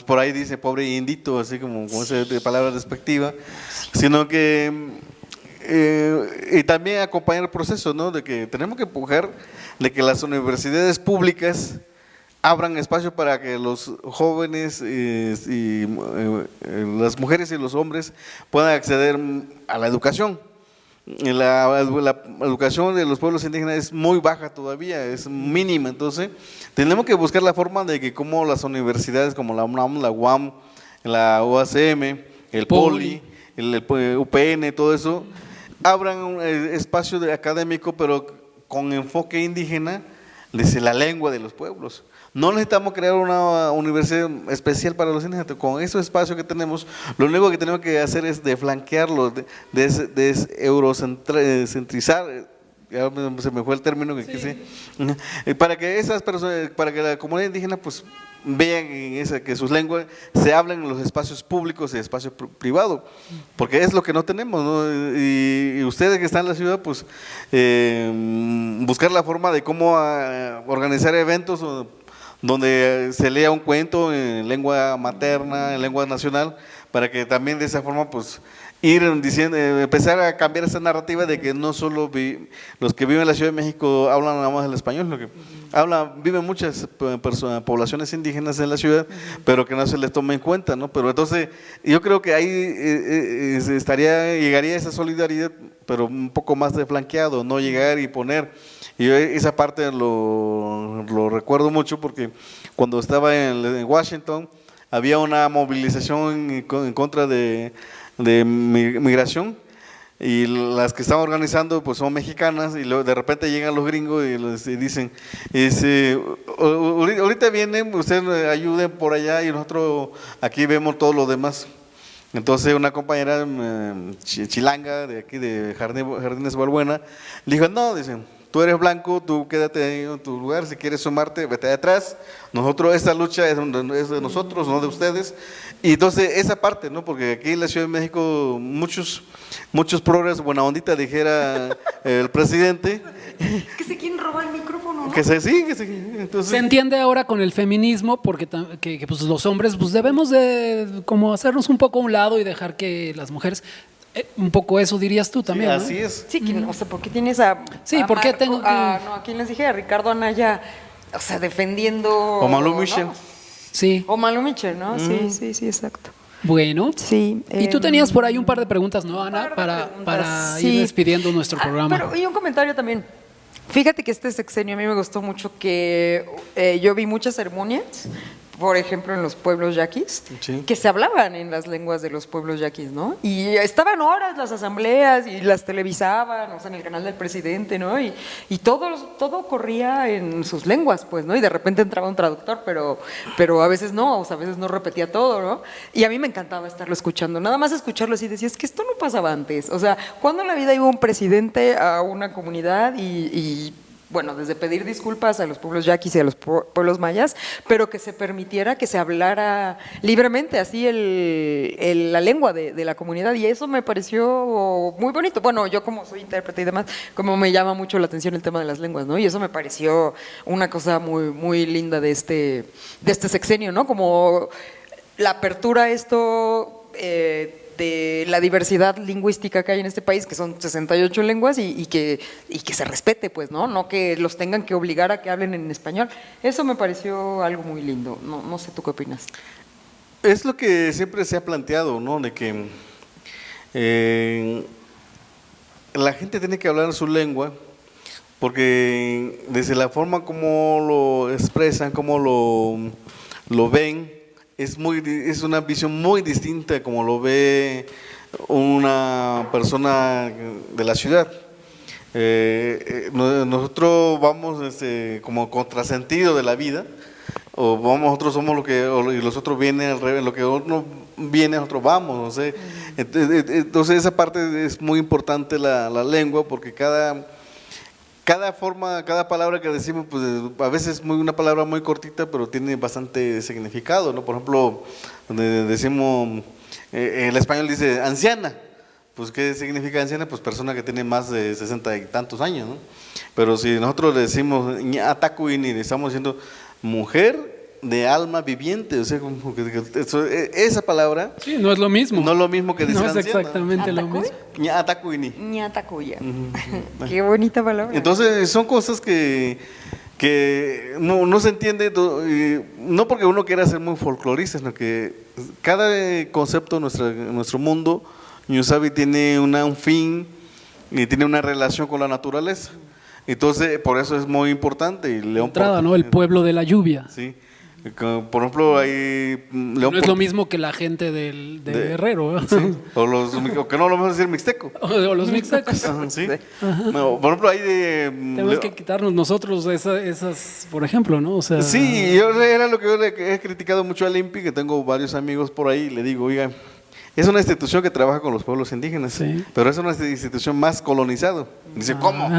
por ahí dice pobre indito, así como esa palabra despectiva, sino que y también acompañar el proceso, ¿no? De que tenemos que empujar de que las universidades públicas abran espacio para que los jóvenes y las mujeres y los hombres puedan acceder a la educación. La educación de los pueblos indígenas es muy baja todavía, es mínima, entonces tenemos que buscar la forma de que como las universidades como la UNAM, la UAM, la UACM, el POLI, el UPN, todo eso, abran un espacio académico pero con enfoque indígena desde la lengua de los pueblos. No necesitamos crear una universidad especial para los indígenas. Con ese espacio que tenemos, lo único que tenemos que hacer es desflanquearlo, eurocentrizar, ya se me fue el término que quise, para que esas personas, para que la comunidad indígena pues vean que sus lenguas se hablen en los espacios públicos y espacios privados, porque es lo que no tenemos, ¿no? Y ustedes que están en la ciudad, pues buscar la forma de cómo organizar eventos donde se lea un cuento en lengua materna, en lengua nacional, para que también de esa forma pues ir diciendo, empezar a cambiar esa narrativa de que no solo los que viven en la Ciudad de México hablan nada más el español, lo que viven muchas poblaciones indígenas en la ciudad, pero que no se les toma en cuenta, ¿no? Pero entonces yo creo que ahí llegaría esa solidaridad, pero un poco más de flanqueado, no llegar y poner. Y yo esa parte lo recuerdo mucho porque cuando estaba en Washington había una movilización en contra de migración y las que estaban organizando pues son mexicanas y luego de repente llegan los gringos y les dicen ahorita vienen, ustedes ayuden por allá y nosotros aquí vemos todo lo demás. Entonces una compañera chilanga de aquí de Jardines Balbuena le dijo, no, dicen, tú eres blanco, tú quédate ahí en tu lugar, si quieres sumarte, vete atrás. Nosotros, esta lucha es de nosotros, no de ustedes. Y entonces esa parte, ¿no? Porque aquí en la Ciudad de México muchos progres, buena ondita, dijera el presidente. Que se quieren robar el micrófono, ¿no? Entonces, Se entiende ahora con el feminismo porque que, pues, los hombres pues debemos de como hacernos un poco a un lado y dejar que las mujeres un poco eso dirías tú también, sí, ¿no? así es. Sí, o sea, ¿por qué tienes a Sí, a ¿por qué Marco- tengo que- no, ¿a quién les dije? A Ricardo Anaya, o sea, defendiendo... O Malú Michel. ¿no? Sí. O Malú Michel, ¿no? Sí, exacto. Bueno. Sí. Y tú tenías por ahí un par de preguntas, ¿no, un Ana? par de Para preguntas, ir sí. despidiendo nuestro programa. Pero, y un comentario también. Fíjate que este sexenio a mí me gustó mucho que yo vi muchas ceremonias, por ejemplo en los pueblos yaquis, Sí. que se hablaban en las lenguas de los pueblos yaquis, ¿no? Y estaban horas las asambleas y las televisaban, o sea, en el canal del presidente, ¿no? Y todo corría en sus lenguas, pues, ¿no? Y de repente entraba un traductor, pero a veces no, o sea, a veces no repetía todo, ¿no? Y a mí me encantaba estarlo escuchando, nada más escucharlo así, decía, es que esto no pasaba antes, o sea, ¿cuándo en la vida iba un presidente a una comunidad y bueno, desde pedir disculpas a los pueblos yaquis y a los pueblos mayas, pero que se permitiera que se hablara libremente así la lengua de la comunidad, y eso me pareció muy bonito. Bueno, yo como soy intérprete y demás, como me llama mucho la atención el tema de las lenguas, ¿no? Y eso me pareció una cosa muy, muy linda de este sexenio, ¿no? Como la apertura a esto de la diversidad lingüística que hay en este país, que son 68 lenguas, y que se respete, pues, ¿no? No que los tengan que obligar a que hablen en español. Eso me pareció algo muy lindo. No sé, ¿tú qué opinas? Es lo que siempre se ha planteado, ¿no? De que la gente tiene que hablar su lengua, porque desde la forma como lo expresan, como lo ven, es una visión muy distinta como lo ve una persona de la ciudad. nosotros vamos como contrasentido de la vida, o nosotros somos lo que, y los otros vienen al revés, lo que uno viene, nosotros vamos, no sé. Entonces esa parte es muy importante la lengua, porque cada forma, cada palabra que decimos, pues a veces es una palabra muy cortita, pero tiene bastante significado, ¿no? Por ejemplo, donde decimos, el español dice anciana. Pues, ¿qué significa anciana? Pues persona que tiene más de 60 y tantos años, ¿no? Pero si nosotros le decimos ñatacuini, le estamos diciendo mujer de alma viviente, o sea, esa palabra… Sí, no es lo mismo. No es lo mismo que decir no es anciana. exactamente lo mismo. Ñatacuini. Ñatacuya. Qué bonita palabra. Entonces, son cosas que no se entiende, no porque uno quiera ser muy folclorista, sino que cada concepto de nuestro mundo, Ñusabi, tiene un fin y tiene una relación con la naturaleza. Entonces, por eso es muy importante. Y León Entrada, ¿no? El pueblo de la lluvia. Sí. Por ejemplo, hay León No es lo mismo que la gente de Guerrero, ¿eh? Sí. O que no lo vamos a decir mixteco. O los mixtecos. Ajá, sí. No, por ejemplo, hay Tenemos que quitarnos nosotros esas, por ejemplo, ¿no? O sea, sí, era lo que yo le he criticado mucho al INPI, que tengo varios amigos por ahí, y le digo, oiga, es una institución que trabaja con los pueblos indígenas, Sí. pero es una institución más colonizada. Dice, ¿cómo?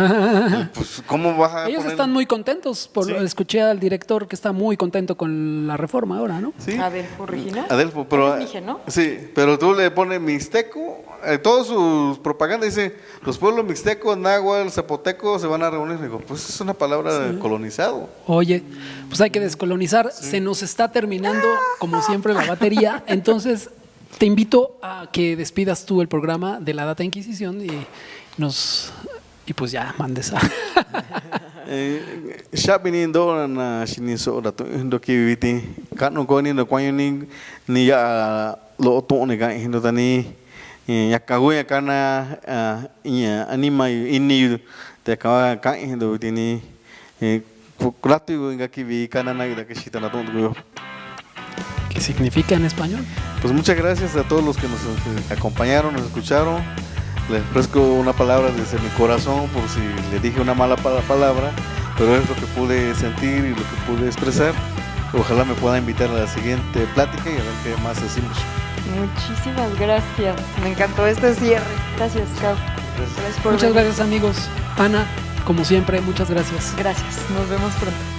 Pues, ¿cómo vas a ellos poner? están muy contentos. Sí. Escuché al director que está muy contento con la reforma ahora, ¿no? Sí. Adelfo Regina. Adelfo, pero Eres mije, ¿no? sí, pero tú le pones mixteco, todas sus propagandas dice, los pueblos mixtecos, náhuatl, zapoteco se van a reunir. Digo, pues es una palabra de colonizado. Oye, pues hay que descolonizar. Se nos está terminando, como siempre, la batería. Entonces, te invito a que despidas tú el programa de la Data Inquisición y pues ya mandes a… Shabinindo na shiniso rato indo kiviti kanu koni no kwani ni ya lo to ne ga indo tani ya kaguya kana anima ini te ka indo tini kulatu inga kivi kana na da que shita na tonto. ¿Qué significa en español? Pues muchas gracias a todos los que nos acompañaron, nos escucharon. Les ofrezco una palabra desde mi corazón por si le dije una mala palabra, pero es lo que pude sentir y lo que pude expresar. Ojalá me pueda invitar a la siguiente plática y a ver qué más decimos. Muchísimas gracias. Me encantó este cierre. Gracias, Cau. Gracias por Muchas venir. gracias, amigos. Ana, como siempre, muchas gracias. Gracias. Nos vemos pronto.